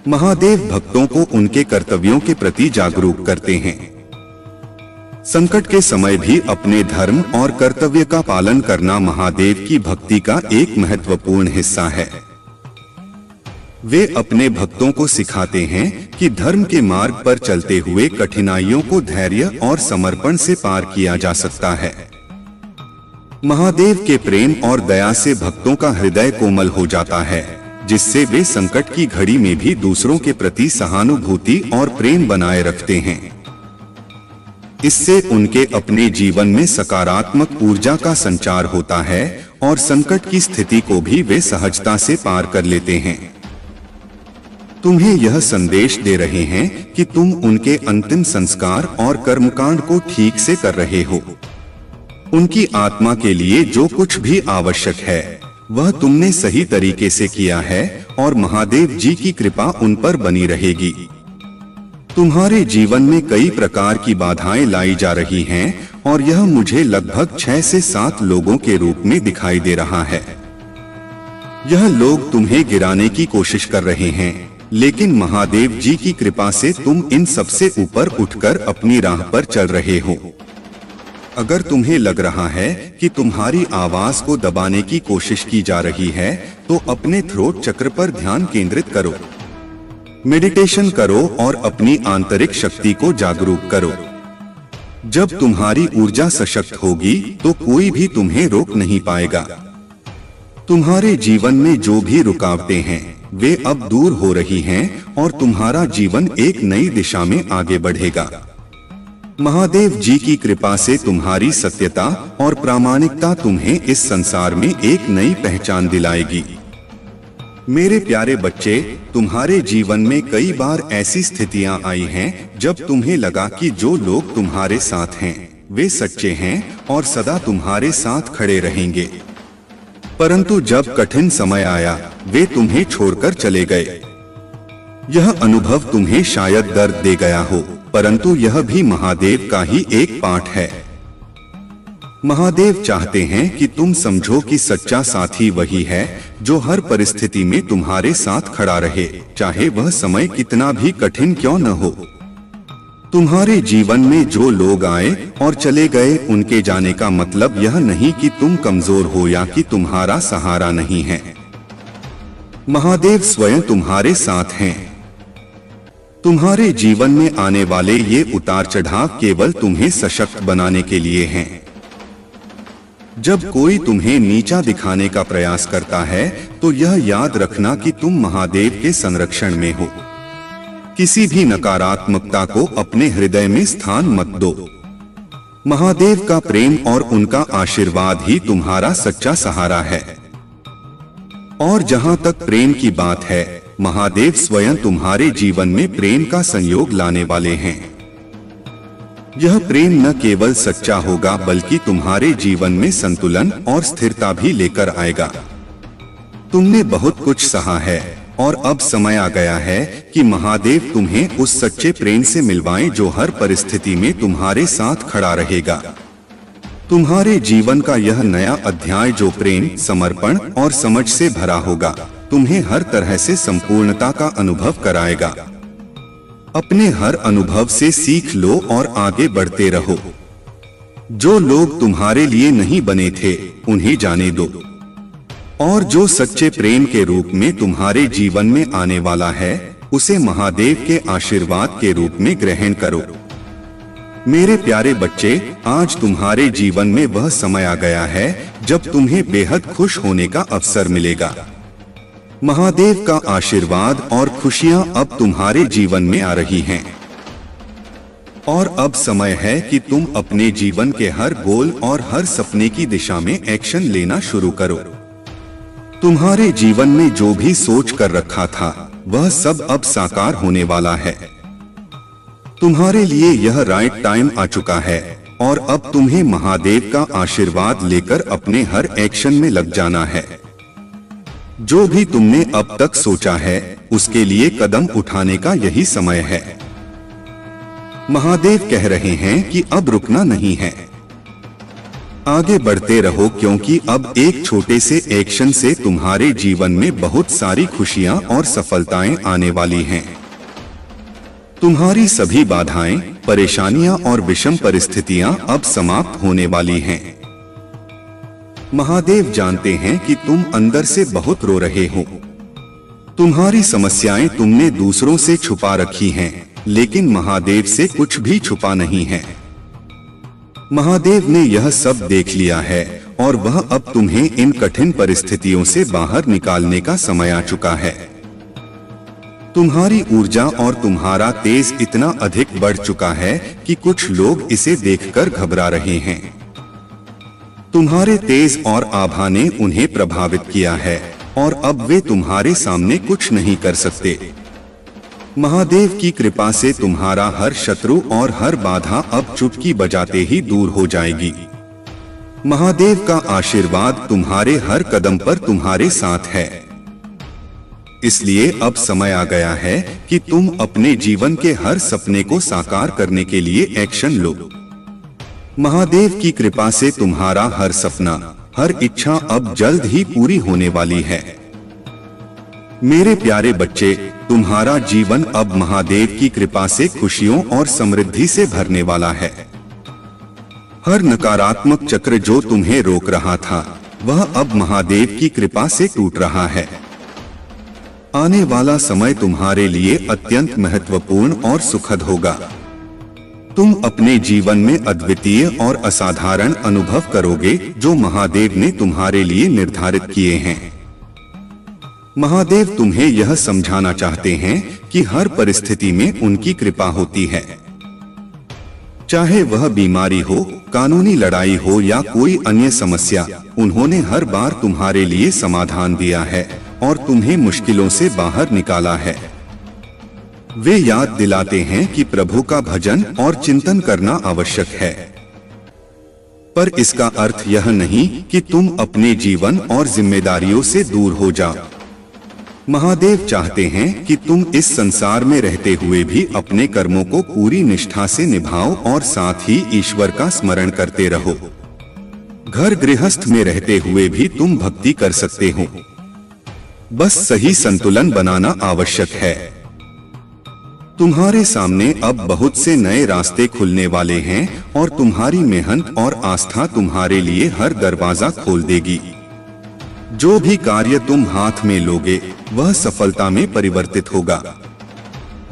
महादेव भक्तों को उनके कर्तव्यों के प्रति जागरूक करते हैं। संकट के समय भी अपने धर्म और कर्तव्य का पालन करना महादेव की भक्ति का एक महत्वपूर्ण हिस्सा है। वे अपने भक्तों को सिखाते हैं कि धर्म के मार्ग पर चलते हुए कठिनाइयों को धैर्य और समर्पण से पार किया जा सकता है। महादेव के प्रेम और दया से भक्तों का हृदय कोमल हो जाता है, जिससे वे संकट की घड़ी में भी दूसरों के प्रति सहानुभूति और प्रेम बनाए रखते हैं। इससे उनके अपने जीवन में सकारात्मक ऊर्जा का संचार होता है और संकट की स्थिति को भी वे सहजता से पार कर लेते हैं। तुम्हें यह संदेश दे रहे हैं कि तुम उनके अंतिम संस्कार और कर्मकांड को ठीक से कर रहे हो। उनकी आत्मा के लिए जो कुछ भी आवश्यक है वह तुमने सही तरीके से किया है और महादेव जी की कृपा उन पर बनी रहेगी। तुम्हारे जीवन में कई प्रकार की बाधाएं लाई जा रही हैं और यह मुझे लगभग 6 से 7 लोगों के रूप में दिखाई दे रहा है। यह लोग तुम्हें गिराने की कोशिश कर रहे हैं, लेकिन महादेव जी की कृपा से तुम इन सबसे ऊपर उठकर अपनी राह पर चल रहे हो। अगर तुम्हें लग रहा है कि तुम्हारी आवाज को दबाने की कोशिश की जा रही है, तो अपने थ्रोट चक्र पर ध्यान केंद्रित करो, मेडिटेशन करो और अपनी आंतरिक शक्ति को जागरूक करो। जब तुम्हारी ऊर्जा सशक्त होगी तो कोई भी तुम्हें रोक नहीं पाएगा। तुम्हारे जीवन में जो भी रुकावटें हैं वे अब दूर हो रही हैं और तुम्हारा जीवन एक नई दिशा में आगे बढ़ेगा। महादेव जी की कृपा से तुम्हारी सत्यता और प्रामाणिकता तुम्हें इस संसार में एक नई पहचान दिलाएगी। मेरे प्यारे बच्चे, तुम्हारे जीवन में कई बार ऐसी स्थितियां आई हैं जब तुम्हें लगा कि जो लोग तुम्हारे साथ हैं वे सच्चे हैं और सदा तुम्हारे साथ खड़े रहेंगे, परंतु जब कठिन समय आया वे तुम्हें छोड़कर चले गए। यह अनुभव तुम्हें शायद दर्द दे गया हो, परंतु यह भी महादेव का ही एक पाठ है। महादेव चाहते हैं कि तुम समझो कि सच्चा साथी वही है जो हर परिस्थिति में तुम्हारे साथ खड़ा रहे, चाहे वह समय कितना भी कठिन क्यों न हो। तुम्हारे जीवन में जो लोग आए और चले गए, उनके जाने का मतलब यह नहीं कि तुम कमजोर हो या कि तुम्हारा सहारा नहीं है। महादेव स्वयं तुम्हारे साथ हैं। तुम्हारे जीवन में आने वाले ये उतार चढ़ाव केवल तुम्हें सशक्त बनाने के लिए हैं। जब कोई तुम्हें नीचा दिखाने का प्रयास करता है तो यह याद रखना कि तुम महादेव के संरक्षण में हो। किसी भी नकारात्मकता को अपने हृदय में स्थान मत दो। महादेव का प्रेम और उनका आशीर्वाद ही तुम्हारा सच्चा सहारा है। और जहां तक प्रेम की बात है, महादेव स्वयं तुम्हारे जीवन में प्रेम का संयोग लाने वाले हैं। यह प्रेम न केवल सच्चा होगा बल्कि तुम्हारे जीवन में संतुलन और स्थिरता भी लेकर आएगा। तुमने बहुत कुछ सहा है और अब समय आ गया है कि महादेव तुम्हें उस सच्चे प्रेम से मिलवाएं जो हर परिस्थिति में तुम्हारे साथ खड़ा रहेगा। तुम्हारे जीवन का यह नया अध्याय जो प्रेम, समर्पण और समझ से भरा होगा, तुम्हें हर तरह से संपूर्णता का अनुभव कराएगा। अपने हर अनुभव से सीख लो और आगे बढ़ते रहो। जो लोग तुम्हारे लिए नहीं बने थे उन्हें जाने दो, और जो सच्चे प्रेम के रूप में तुम्हारे जीवन में आने वाला है उसे महादेव के आशीर्वाद के रूप में ग्रहण करो। मेरे प्यारे बच्चे, आज तुम्हारे जीवन में वह समय आ गया है जब तुम्हें बेहद खुश होने का अवसर मिलेगा। महादेव का आशीर्वाद और खुशियां अब तुम्हारे जीवन में आ रही हैं। और अब समय है कि तुम अपने जीवन के हर गोल और हर सपने की दिशा में एक्शन लेना शुरू करो। तुम्हारे जीवन में जो भी सोच कर रखा था वह सब अब साकार होने वाला है। तुम्हारे लिए यह राइट टाइम आ चुका है और अब तुम्हें महादेव का आशीर्वाद लेकर अपने हर एक्शन में लग जाना है। जो भी तुमने अब तक सोचा है उसके लिए कदम उठाने का यही समय है। महादेव कह रहे हैं कि अब रुकना नहीं है, आगे बढ़ते रहो, क्योंकि अब एक छोटे से एक्शन से तुम्हारे जीवन में बहुत सारी खुशियां और सफलताएं आने वाली हैं। तुम्हारी सभी बाधाएं, परेशानियां और विषम परिस्थितियां अब समाप्त होने वाली हैं। महादेव जानते हैं कि तुम अंदर से बहुत रो रहे हो। तुम्हारी समस्याएं तुमने दूसरों से छुपा रखी हैं, लेकिन महादेव से कुछ भी छुपा नहीं है। महादेव ने यह सब देख लिया है और वह अब तुम्हें इन कठिन परिस्थितियों से बाहर निकालने का समय आ चुका है। तुम्हारी ऊर्जा और तुम्हारा तेज इतना अधिक बढ़ चुका है कि कुछ लोग इसे देखकर घबरा रहे हैं। तुम्हारे तेज और आभा ने उन्हें प्रभावित किया है और अब वे तुम्हारे सामने कुछ नहीं कर सकते। महादेव की कृपा से तुम्हारा हर शत्रु और हर बाधा अब चुटकी बजाते ही दूर हो जाएगी। महादेव का आशीर्वाद तुम्हारे हर कदम पर तुम्हारे साथ है। इसलिए अब समय आ गया है कि तुम अपने जीवन के हर सपने को साकार करने के लिए एक्शन लो। महादेव की कृपा से तुम्हारा हर सपना, हर इच्छा अब जल्द ही पूरी होने वाली है। मेरे प्यारे बच्चे, तुम्हारा जीवन अब महादेव की कृपा से खुशियों और समृद्धि से भरने वाला है। हर नकारात्मक चक्र जो तुम्हें रोक रहा था वह अब महादेव की कृपा से टूट रहा है। आने वाला समय तुम्हारे लिए अत्यंत महत्वपूर्ण और सुखद होगा। तुम अपने जीवन में अद्वितीय और असाधारण अनुभव करोगे जो महादेव ने तुम्हारे लिए निर्धारित किए हैं। महादेव तुम्हें यह समझाना चाहते हैं कि हर परिस्थिति में उनकी कृपा होती है। चाहे वह बीमारी हो, कानूनी लड़ाई हो या कोई अन्य समस्या, उन्होंने हर बार तुम्हारे लिए समाधान दिया है और तुम्हें मुश्किलों से बाहर निकाला है। वे याद दिलाते हैं कि प्रभु का भजन और चिंतन करना आवश्यक है, पर इसका अर्थ यह नहीं कि तुम अपने जीवन और जिम्मेदारियों से दूर हो जाओ। महादेव चाहते हैं कि तुम इस संसार में रहते हुए भी अपने कर्मों को पूरी निष्ठा से निभाओ और साथ ही ईश्वर का स्मरण करते रहो। घर गृहस्थ में रहते हुए भी तुम भक्ति कर सकते हो, बस सही संतुलन बनाना आवश्यक है। तुम्हारे सामने अब बहुत से नए रास्ते खुलने वाले हैं और तुम्हारी मेहनत और आस्था तुम्हारे लिए हर दरवाजा खोल देगी। जो भी कार्य तुम हाथ में लोगे वह सफलता में परिवर्तित होगा।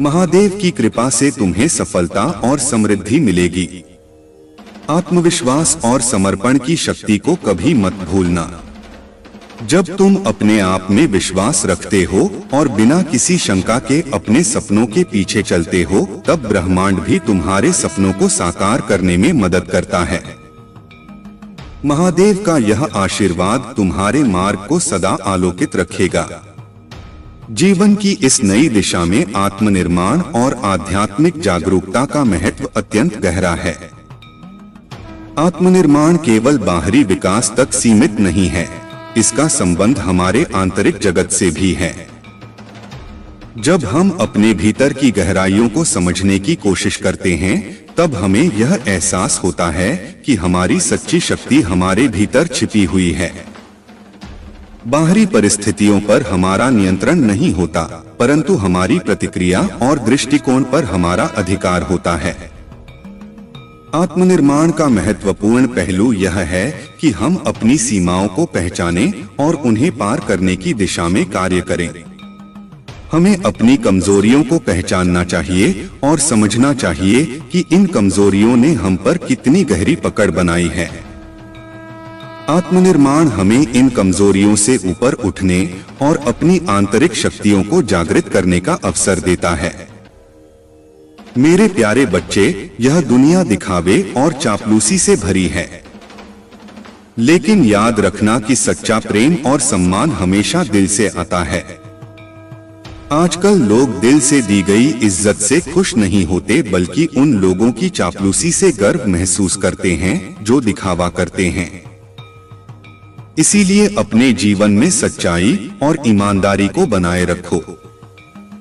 महादेव की कृपा से तुम्हें सफलता और समृद्धि मिलेगी। आत्मविश्वास और समर्पण की शक्ति को कभी मत भूलना। जब तुम अपने आप में विश्वास रखते हो और बिना किसी शंका के अपने सपनों के पीछे चलते हो, तब ब्रह्मांड भी तुम्हारे सपनों को साकार करने में मदद करता है। महादेव का यह आशीर्वाद तुम्हारे मार्ग को सदा आलोकित रखेगा। जीवन की इस नई दिशा में आत्मनिर्माण और आध्यात्मिक जागरूकता का महत्व अत्यंत गहरा है। आत्मनिर्माण केवल बाहरी विकास तक सीमित नहीं है, इसका संबंध हमारे आंतरिक जगत से भी है। जब हम अपने भीतर की गहराइयों को समझने की कोशिश करते हैं, तब हमें यह एहसास होता है कि हमारी सच्ची शक्ति हमारे भीतर छिपी हुई है। बाहरी परिस्थितियों पर हमारा नियंत्रण नहीं होता, परंतु हमारी प्रतिक्रिया और दृष्टिकोण पर हमारा अधिकार होता है। आत्मनिर्माण का महत्वपूर्ण पहलू यह है कि हम अपनी सीमाओं को पहचानें और उन्हें पार करने की दिशा में कार्य करें। हमें अपनी कमजोरियों को पहचानना चाहिए और समझना चाहिए कि इन कमजोरियों ने हम पर कितनी गहरी पकड़ बनाई है। आत्मनिर्माण हमें इन कमजोरियों से ऊपर उठने और अपनी आंतरिक शक्तियों को जागृत करने का अवसर देता है। मेरे प्यारे बच्चे, यह दुनिया दिखावे और चापलूसी से भरी है, लेकिन याद रखना कि सच्चा प्रेम और सम्मान हमेशा दिल से आता है। आजकल लोग दिल से दी गई इज्जत से खुश नहीं होते, बल्कि उन लोगों की चापलूसी से गर्व महसूस करते हैं जो दिखावा करते हैं। इसीलिए अपने जीवन में सच्चाई और ईमानदारी को बनाए रखो।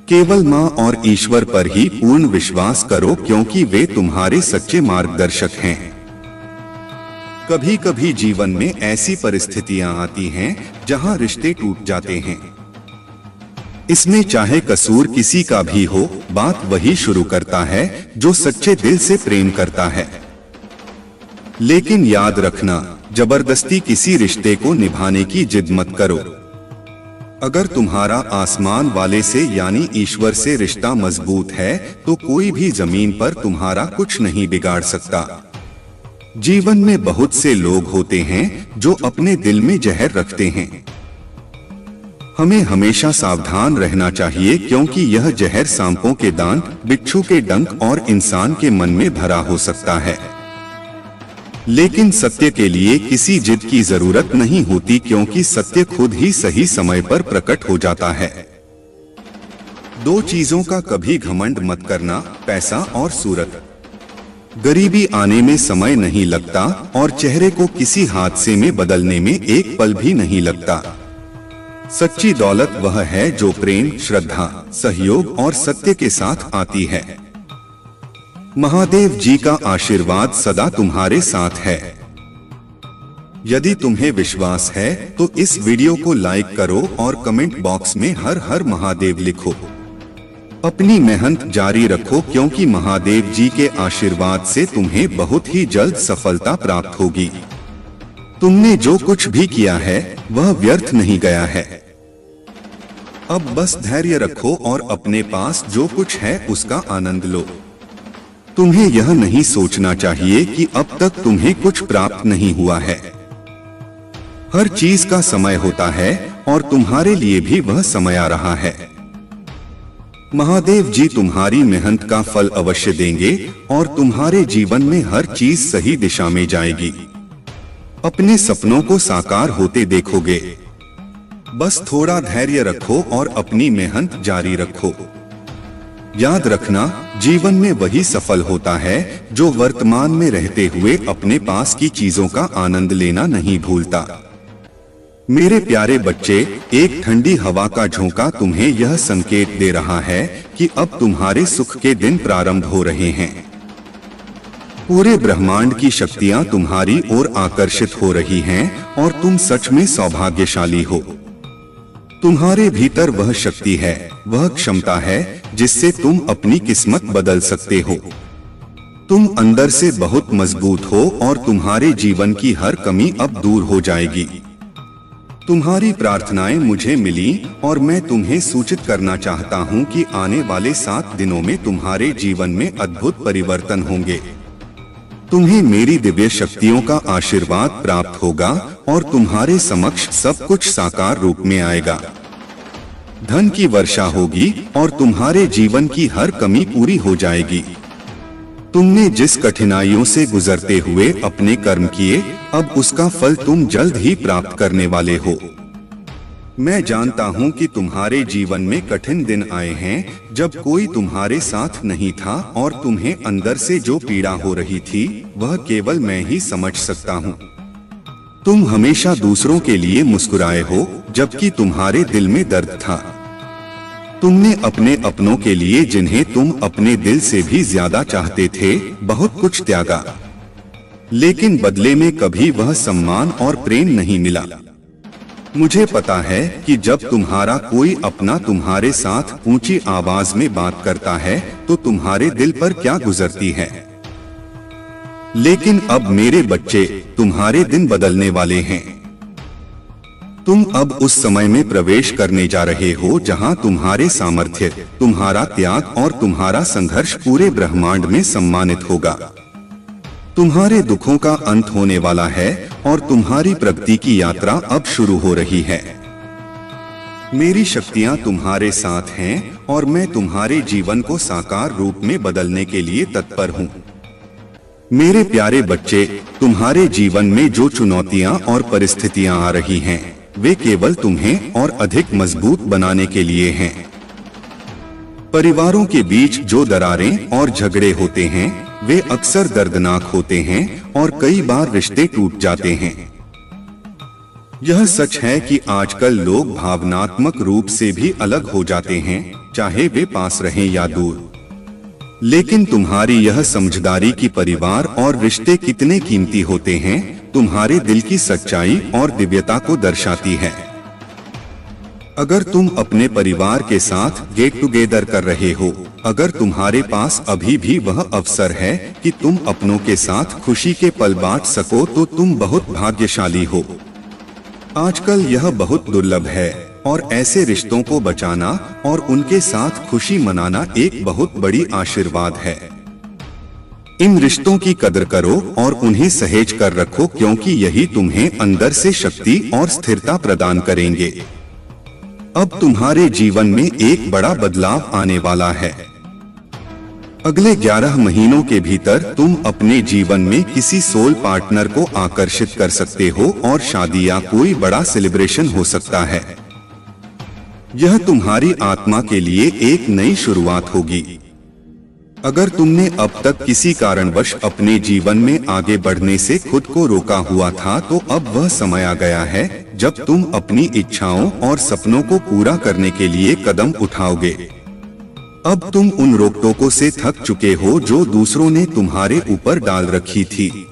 केवल माँ और ईश्वर पर ही पूर्ण विश्वास करो, क्योंकि वे तुम्हारे सच्चे मार्गदर्शक हैं। कभी कभी जीवन में ऐसी परिस्थितियां आती हैं जहां रिश्ते टूट जाते हैं। इसमें चाहे कसूर किसी का भी हो, बात वही शुरू करता है जो सच्चे दिल से प्रेम करता है। लेकिन याद रखना, जबरदस्ती किसी रिश्ते को निभाने की जिद मत करो। अगर तुम्हारा आसमान वाले से यानी ईश्वर से रिश्ता मजबूत है, तो कोई भी जमीन पर तुम्हारा कुछ नहीं बिगाड़ सकता। जीवन में बहुत से लोग होते हैं जो अपने दिल में जहर रखते हैं। हमें हमेशा सावधान रहना चाहिए, क्योंकि यह जहर सांपों के दांत, बिच्छू के डंक और इंसान के मन में भरा हो सकता है। लेकिन सत्य के लिए किसी जिद की जरूरत नहीं होती, क्योंकि सत्य खुद ही सही समय पर प्रकट हो जाता है। दो चीजों का कभी घमंड मत करना, पैसा और सूरत। गरीबी आने में समय नहीं लगता और चेहरे को किसी हादसे में बदलने में एक पल भी नहीं लगता। सच्ची दौलत वह है जो प्रेम, श्रद्धा, सहयोग और सत्य के साथ आती है। महादेव जी का आशीर्वाद सदा तुम्हारे साथ है। यदि तुम्हें विश्वास है तो इस वीडियो को लाइक करो और कमेंट बॉक्स में हर हर महादेव लिखो। अपनी मेहनत जारी रखो, क्योंकि महादेव जी के आशीर्वाद से तुम्हें बहुत ही जल्द सफलता प्राप्त होगी। तुमने जो कुछ भी किया है वह व्यर्थ नहीं गया है। अब बस धैर्य रखो और अपने पास जो कुछ है उसका आनंद लो। तुम्हें यह नहीं सोचना चाहिए कि अब तक तुम्हें कुछ प्राप्त नहीं हुआ है। हर चीज का समय होता है और तुम्हारे लिए भी वह समय आ रहा है। महादेव जी तुम्हारी मेहनत का फल अवश्य देंगे और तुम्हारे जीवन में हर चीज सही दिशा में जाएगी। अपने सपनों को साकार होते देखोगे। बस थोड़ा धैर्य रखो और अपनी मेहनत जारी रखो। याद रखना, जीवन में वही सफल होता है जो वर्तमान में रहते हुए अपने पास की चीजों का आनंद लेना नहीं भूलता। मेरे प्यारे बच्चे, एक ठंडी हवा का झोंका तुम्हें यह संकेत दे रहा है कि अब तुम्हारे सुख के दिन प्रारंभ हो रहे हैं। पूरे ब्रह्मांड की शक्तियां तुम्हारी ओर आकर्षित हो रही हैं और तुम सच में सौभाग्यशाली हो। तुम्हारे भीतर वह शक्ति है, वह क्षमता है जिससे तुम अपनी किस्मत बदल सकते हो। तुम अंदर से बहुत मजबूत हो और तुम्हारे जीवन की हर कमी अब दूर हो जाएगी। तुम्हारी प्रार्थनाएं मुझे मिली और मैं तुम्हें सूचित करना चाहता हूं कि आने वाले 7 दिनों में तुम्हारे जीवन में अद्भुत परिवर्तन होंगे। तुम्हें मेरी दिव्य शक्तियों का आशीर्वाद प्राप्त होगा और तुम्हारे समक्ष सब कुछ साकार रूप में आएगा। धन की वर्षा होगी और तुम्हारे जीवन की हर कमी पूरी हो जाएगी। तुमने जिस कठिनाइयों से गुजरते हुए अपने कर्म किए, अब उसका फल तुम जल्द ही प्राप्त करने वाले हो। मैं जानता हूं कि तुम्हारे जीवन में कठिन दिन आए हैं जब कोई तुम्हारे साथ नहीं था और तुम्हें अंदर से जो पीड़ा हो रही थी वह केवल मैं ही समझ सकता हूं। तुम हमेशा दूसरों के लिए मुस्कुराए हो जबकि तुम्हारे दिल में दर्द था। तुमने अपने अपनों के लिए, जिन्हें तुम अपने दिल से भी ज्यादा चाहते थे, बहुत कुछ त्यागा, लेकिन बदले में कभी वह सम्मान और प्रेम नहीं मिला। मुझे पता है कि जब तुम्हारा कोई अपना तुम्हारे साथ ऊंची आवाज में बात करता है तो तुम्हारे दिल पर क्या गुजरती है। लेकिन अब मेरे बच्चे, तुम्हारे दिन बदलने वाले हैं। तुम अब उस समय में प्रवेश करने जा रहे हो जहां तुम्हारे सामर्थ्य, तुम्हारा त्याग और तुम्हारा संघर्ष पूरे ब्रह्मांड में सम्मानित होगा। तुम्हारे दुखों का अंत होने वाला है और तुम्हारी प्रगति की यात्रा अब शुरू हो रही है। मेरी शक्तियां तुम्हारे साथ हैं और मैं तुम्हारे जीवन को साकार रूप में बदलने के लिए तत्पर हूँ। मेरे प्यारे बच्चे, तुम्हारे जीवन में जो चुनौतियां और परिस्थितियां आ रही हैं, वे केवल तुम्हें और अधिक मजबूत बनाने के लिए हैं। परिवारों के बीच जो दरारें और झगड़े होते हैं, वे अक्सर दर्दनाक होते हैं और कई बार रिश्ते टूट जाते हैं। यह सच है कि आजकल लोग भावनात्मक रूप से भी अलग हो जाते हैं, चाहे वे पास रहें या दूर। लेकिन तुम्हारी यह समझदारी कि परिवार और रिश्ते कितने कीमती होते हैं, तुम्हारे दिल की सच्चाई और दिव्यता को दर्शाती है। अगर तुम अपने परिवार के साथ गेट टुगेदर कर रहे हो, अगर तुम्हारे पास अभी भी वह अवसर है कि तुम अपनों के साथ खुशी के पल बांट सको, तो तुम बहुत भाग्यशाली हो। आजकल यह बहुत दुर्लभ है और ऐसे रिश्तों को बचाना और उनके साथ खुशी मनाना एक बहुत बड़ी आशीर्वाद है। इन रिश्तों की कदर करो और उन्हें सहेज कर रखो, क्योंकि यही तुम्हें अंदर से शक्ति और स्थिरता प्रदान करेंगे। अब तुम्हारे जीवन में एक बड़ा बदलाव आने वाला है। अगले 11 महीनों के भीतर तुम अपने जीवन में किसी सोल पार्टनर को आकर्षित कर सकते हो और शादी या कोई बड़ा सेलिब्रेशन हो सकता है। यह तुम्हारी आत्मा के लिए एक नई शुरुआत होगी। अगर तुमने अब तक किसी कारणवश अपने जीवन में आगे बढ़ने से खुद को रोका हुआ था, तो अब वह समय आ गया है जब तुम अपनी इच्छाओं और सपनों को पूरा करने के लिए कदम उठाओगे। अब तुम उन रोक-टोकों से थक चुके हो जो दूसरों ने तुम्हारे ऊपर डाल रखी थी।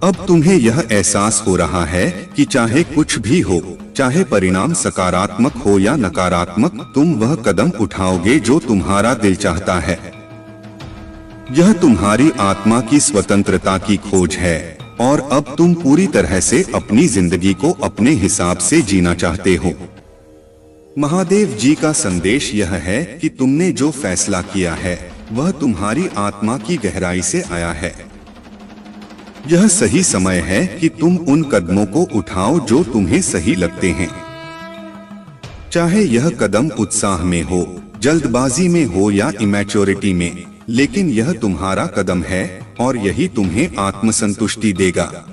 अब तुम्हें यह एहसास हो रहा है कि चाहे कुछ भी हो, चाहे परिणाम सकारात्मक हो या नकारात्मक, तुम वह कदम उठाओगे जो तुम्हारा दिल चाहता है। यह तुम्हारी आत्मा की स्वतंत्रता की खोज है और अब तुम पूरी तरह से अपनी जिंदगी को अपने हिसाब से जीना चाहते हो। महादेव जी का संदेश यह है कि तुमने जो फैसला किया है, वह तुम्हारी आत्मा की गहराई से आया है। यह सही समय है कि तुम उन कदमों को उठाओ जो तुम्हें सही लगते हैं। चाहे यह कदम उत्साह में हो, जल्दबाजी में हो या इमैच्योरिटी में, लेकिन यह तुम्हारा कदम है और यही तुम्हें आत्मसंतुष्टि देगा।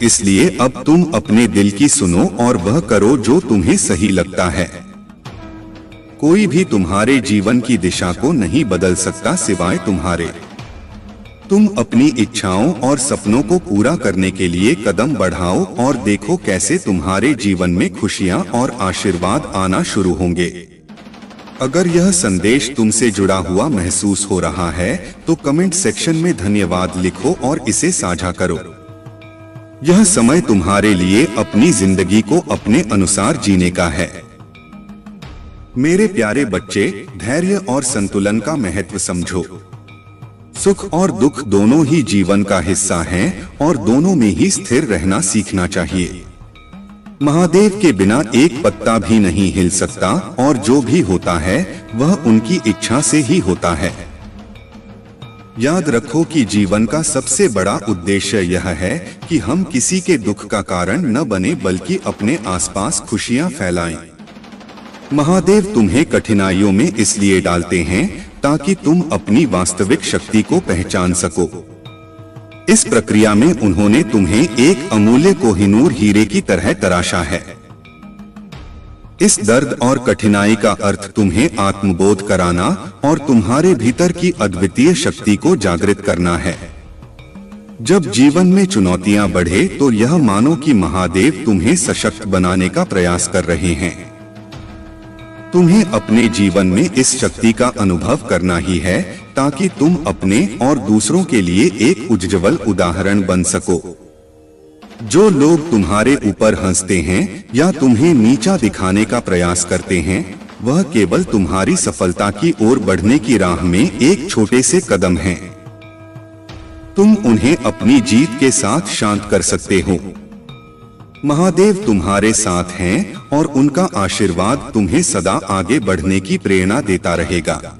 इसलिए अब तुम अपने दिल की सुनो और वह करो जो तुम्हें सही लगता है। कोई भी तुम्हारे जीवन की दिशा को नहीं बदल सकता सिवाय तुम्हारे। तुम अपनी इच्छाओं और सपनों को पूरा करने के लिए कदम बढ़ाओ और देखो कैसे तुम्हारे जीवन में खुशियां और आशीर्वाद आना शुरू होंगे। अगर यह संदेश तुमसे जुड़ा हुआ महसूस हो रहा है, तो कमेंट सेक्शन में धन्यवाद लिखो और इसे साझा करो। यह समय तुम्हारे लिए अपनी जिंदगी को अपने अनुसार जीने का है। मेरे प्यारे बच्चे, धैर्य और संतुलन का महत्व समझो। सुख और दुख दोनों ही जीवन का हिस्सा हैं और दोनों में ही स्थिर रहना सीखना चाहिए। महादेव के बिना एक पत्ता भी नहीं हिल सकता और जो भी होता है वह उनकी इच्छा से ही होता है। याद रखो कि जीवन का सबसे बड़ा उद्देश्य यह है कि हम किसी के दुख का कारण न बने, बल्कि अपने आसपास खुशियां फैलाएं। महादेव तुम्हें कठिनाइयों में इसलिए डालते हैं ताकि तुम अपनी वास्तविक शक्ति को पहचान सको। इस प्रक्रिया में उन्होंने तुम्हें एक अमूल्य कोहिनूर हीरे की तरह तराशा है। इस दर्द और कठिनाई का अर्थ तुम्हें आत्मबोध कराना और तुम्हारे भीतर की अद्वितीय शक्ति को जागृत करना है। जब जीवन में चुनौतियां बढ़े, तो यह मानो कि महादेव तुम्हें सशक्त बनाने का प्रयास कर रहे हैं। तुम्हें अपने जीवन में इस शक्ति का अनुभव करना ही है ताकि तुम अपने और दूसरों के लिए एक उज्ज्वल उदाहरण बन सको। जो लोग तुम्हारे ऊपर हंसते हैं या तुम्हें नीचा दिखाने का प्रयास करते हैं, वह केवल तुम्हारी सफलता की ओर बढ़ने की राह में एक छोटे से कदम हैं। तुम उन्हें अपनी जीत के साथ शांत कर सकते हो। महादेव तुम्हारे साथ हैं और उनका आशीर्वाद तुम्हें सदा आगे बढ़ने की प्रेरणा देता रहेगा।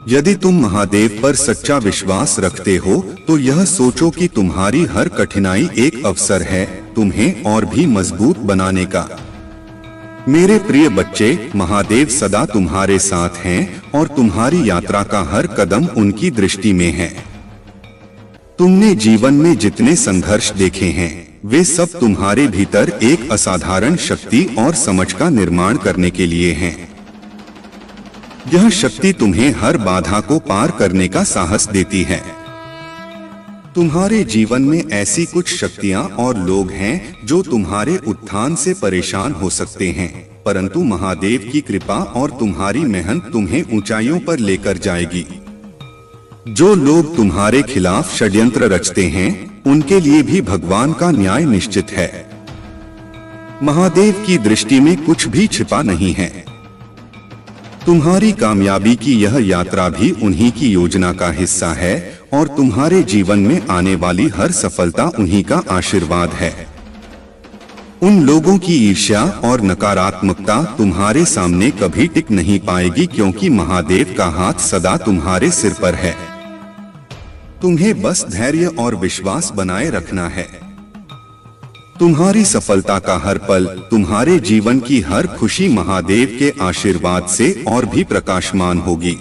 यदि तुम महादेव पर सच्चा विश्वास रखते हो तो यह सोचो कि तुम्हारी हर कठिनाई एक अवसर है तुम्हें और भी मजबूत बनाने का। मेरे प्रिय बच्चे, महादेव सदा तुम्हारे साथ हैं और तुम्हारी यात्रा का हर कदम उनकी दृष्टि में है। तुमने जीवन में जितने संघर्ष देखे हैं वे सब तुम्हारे भीतर एक असाधारण शक्ति और समझ का निर्माण करने के लिए हैं। यह शक्ति तुम्हें हर बाधा को पार करने का साहस देती है। तुम्हारे जीवन में ऐसी कुछ शक्तियां और लोग हैं जो तुम्हारे उत्थान से परेशान हो सकते हैं, परंतु महादेव की कृपा और तुम्हारी मेहनत तुम्हें ऊंचाइयों पर लेकर जाएगी। जो लोग तुम्हारे खिलाफ षड्यंत्र रचते हैं उनके लिए भी भगवान का न्याय निश्चित है। महादेव की दृष्टि में कुछ भी छिपा नहीं है। तुम्हारी कामयाबी की यह यात्रा भी उन्हीं की योजना का हिस्सा है और तुम्हारे जीवन में आने वाली हर सफलता उन्हीं का आशीर्वाद है। उन लोगों की ईर्ष्या और नकारात्मकता तुम्हारे सामने कभी टिक नहीं पाएगी, क्योंकि महादेव का हाथ सदा तुम्हारे सिर पर है। तुम्हें बस धैर्य और विश्वास बनाए रखना है। तुम्हारी सफलता का हर पल, तुम्हारे जीवन की हर खुशी महादेव के आशीर्वाद से और भी प्रकाशमान होगी।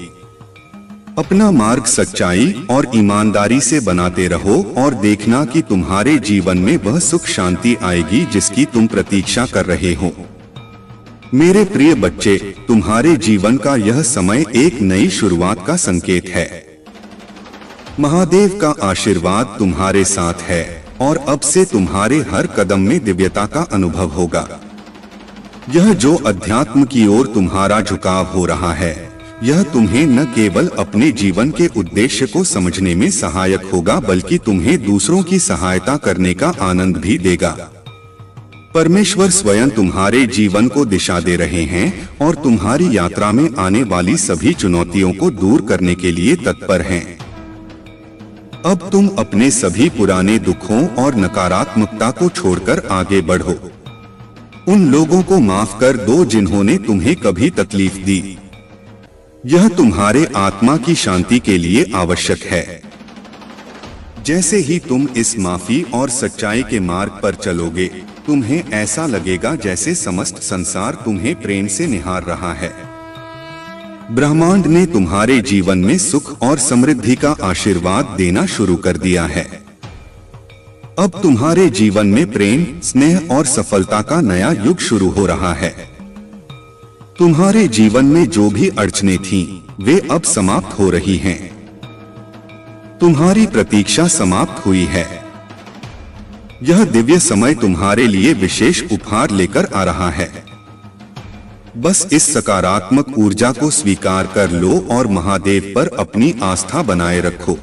अपना मार्ग सच्चाई और ईमानदारी से बनाते रहो और देखना कि तुम्हारे जीवन में वह सुख शांति आएगी जिसकी तुम प्रतीक्षा कर रहे हो। मेरे प्रिय बच्चे, तुम्हारे जीवन का यह समय एक नई शुरुआत का संकेत है। महादेव का आशीर्वाद तुम्हारे साथ है और अब से तुम्हारे हर कदम में दिव्यता का अनुभव होगा। यह जो अध्यात्म की ओर तुम्हारा झुकाव हो रहा है, यह तुम्हें न केवल अपने जीवन के उद्देश्य को समझने में सहायक होगा, बल्कि तुम्हें दूसरों की सहायता करने का आनंद भी देगा। परमेश्वर स्वयं तुम्हारे जीवन को दिशा दे रहे हैं और तुम्हारी यात्रा में आने वाली सभी चुनौतियों को दूर करने के लिए तत्पर हैं। अब तुम अपने सभी पुराने दुखों और नकारात्मकता को छोड़कर आगे बढ़ो। उन लोगों को माफ कर दो जिन्होंने तुम्हें कभी तकलीफ दी। यह तुम्हारे आत्मा की शांति के लिए आवश्यक है। जैसे ही तुम इस माफी और सच्चाई के मार्ग पर चलोगे, तुम्हें ऐसा लगेगा जैसे समस्त संसार तुम्हें प्रेम से निहार रहा है। ब्रह्मांड ने तुम्हारे जीवन में सुख और समृद्धि का आशीर्वाद देना शुरू कर दिया है। अब तुम्हारे जीवन में प्रेम, स्नेह और सफलता का नया युग शुरू हो रहा है। तुम्हारे जीवन में जो भी अड़चनें थीं, वे अब समाप्त हो रही हैं। तुम्हारी प्रतीक्षा समाप्त हुई है। यह दिव्य समय तुम्हारे लिए विशेष उपहार लेकर आ रहा है। बस इस सकारात्मक ऊर्जा को स्वीकार कर लो और महादेव पर अपनी आस्था बनाए रखो।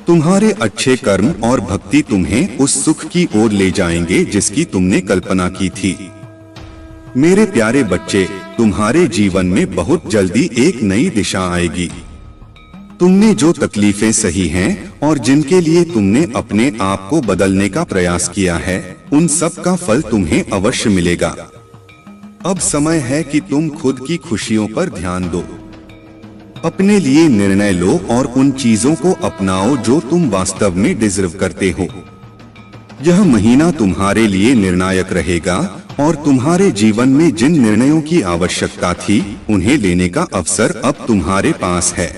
तुम्हारे अच्छे कर्म और भक्ति तुम्हें उस सुख की ओर ले जाएंगे जिसकी तुमने कल्पना की थी। मेरे प्यारे बच्चे, तुम्हारे जीवन में बहुत जल्दी एक नई दिशा आएगी। तुमने जो तकलीफें सही हैं और जिनके लिए तुमने अपने आप को बदलने का प्रयास किया है, उन सब का फल तुम्हें अवश्य मिलेगा। अब समय है कि तुम खुद की खुशियों पर ध्यान दो। अपने लिए निर्णय लो और उन चीजों को अपनाओ जो तुम वास्तव में डिजर्व करते हो। यह महीना तुम्हारे लिए निर्णायक रहेगा और तुम्हारे जीवन में जिन निर्णयों की आवश्यकता थी, उन्हें लेने का अवसर अब तुम्हारे पास है।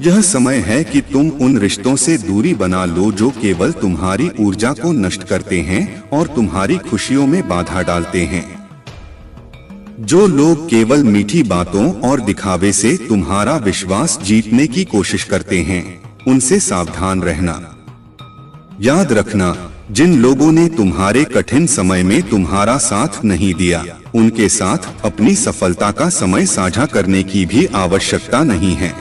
यह समय है कि तुम उन रिश्तों से दूरी बना लो जो केवल तुम्हारी ऊर्जा को नष्ट करते हैं और तुम्हारी खुशियों में बाधा डालते हैं। जो लोग केवल मीठी बातों और दिखावे से तुम्हारा विश्वास जीतने की कोशिश करते हैं, उनसे सावधान रहना। याद रखना, जिन लोगों ने तुम्हारे कठिन समय में तुम्हारा साथ नहीं दिया, उनके साथ अपनी सफलता का समय साझा करने की भी आवश्यकता नहीं है।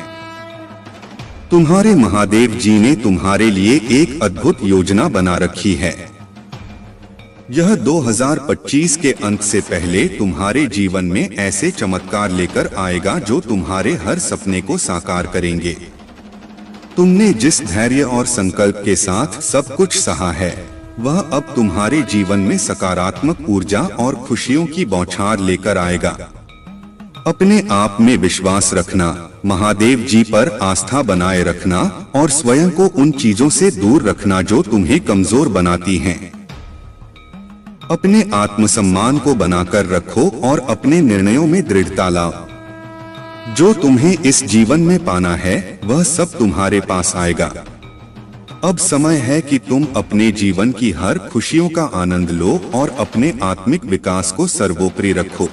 तुम्हारे महादेव जी ने तुम्हारे लिए एक अद्भुत योजना बना रखी है। यह 2025 के अंत से पहले तुम्हारे जीवन में ऐसे चमत्कार लेकर आएगा जो तुम्हारे हर सपने को साकार करेंगे। तुमने जिस धैर्य और संकल्प के साथ सब कुछ सहा है, वह अब तुम्हारे जीवन में सकारात्मक ऊर्जा और खुशियों की बौछार लेकर आएगा। अपने आप में विश्वास रखना महादेव जी पर आस्था बनाए रखना और स्वयं को उन चीजों से दूर रखना जो तुम्हें कमजोर बनाती हैं। अपने आत्मसम्मान को बनाकर रखो और अपने निर्णयों में दृढ़ता लाओ। जो तुम्हें इस जीवन में पाना है वह सब तुम्हारे पास आएगा। अब समय है कि तुम अपने जीवन की हर खुशियों का आनंद लो और अपने आत्मिक विकास को सर्वोपरि रखो।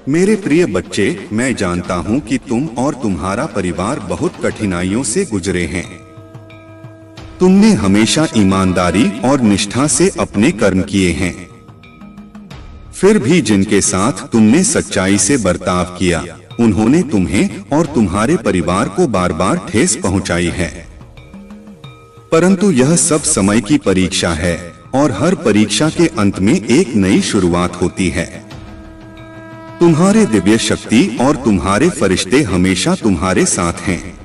मेरे प्रिय बच्चे, मैं जानता हूं कि तुम और तुम्हारा परिवार बहुत कठिनाइयों से गुजरे हैं। तुमने हमेशा ईमानदारी और निष्ठा से अपने कर्म किए हैं। फिर भी जिनके साथ तुमने सच्चाई से बर्ताव किया, उन्होंने तुम्हें और तुम्हारे परिवार को बार बार ठेस पहुंचाई है। परंतु यह सब समय की परीक्षा है और हर परीक्षा के अंत में एक नई शुरुआत होती है। तुम्हारे दिव्य शक्ति और तुम्हारे फरिश्ते हमेशा तुम्हारे साथ हैं।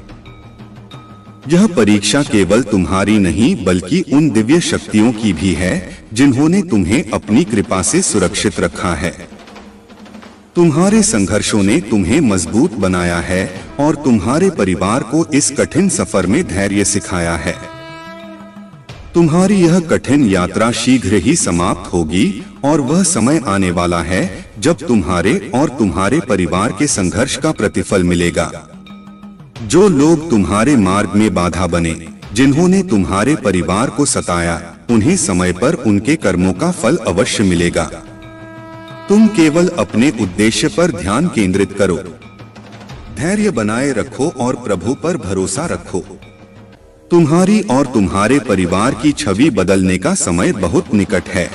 यह परीक्षा केवल तुम्हारी नहीं बल्कि उन दिव्य शक्तियों की भी है जिन्होंने तुम्हें अपनी कृपा से सुरक्षित रखा है। तुम्हारे संघर्षों ने तुम्हें मजबूत बनाया है और तुम्हारे परिवार को इस कठिन सफर में धैर्य सिखाया है। तुम्हारी यह कठिन यात्रा शीघ्र ही समाप्त होगी और वह समय आने वाला है जब तुम्हारे और तुम्हारे परिवार के संघर्ष का प्रतिफल मिलेगा। जो लोग तुम्हारे मार्ग में बाधा बने, जिन्होंने तुम्हारे परिवार को सताया, उन्हें समय पर उनके कर्मों का फल अवश्य मिलेगा। तुम केवल अपने उद्देश्य पर ध्यान केंद्रित करो, धैर्य बनाए रखो और प्रभु पर भरोसा रखो। तुम्हारी और तुम्हारे परिवार की छवि बदलने का समय बहुत निकट है।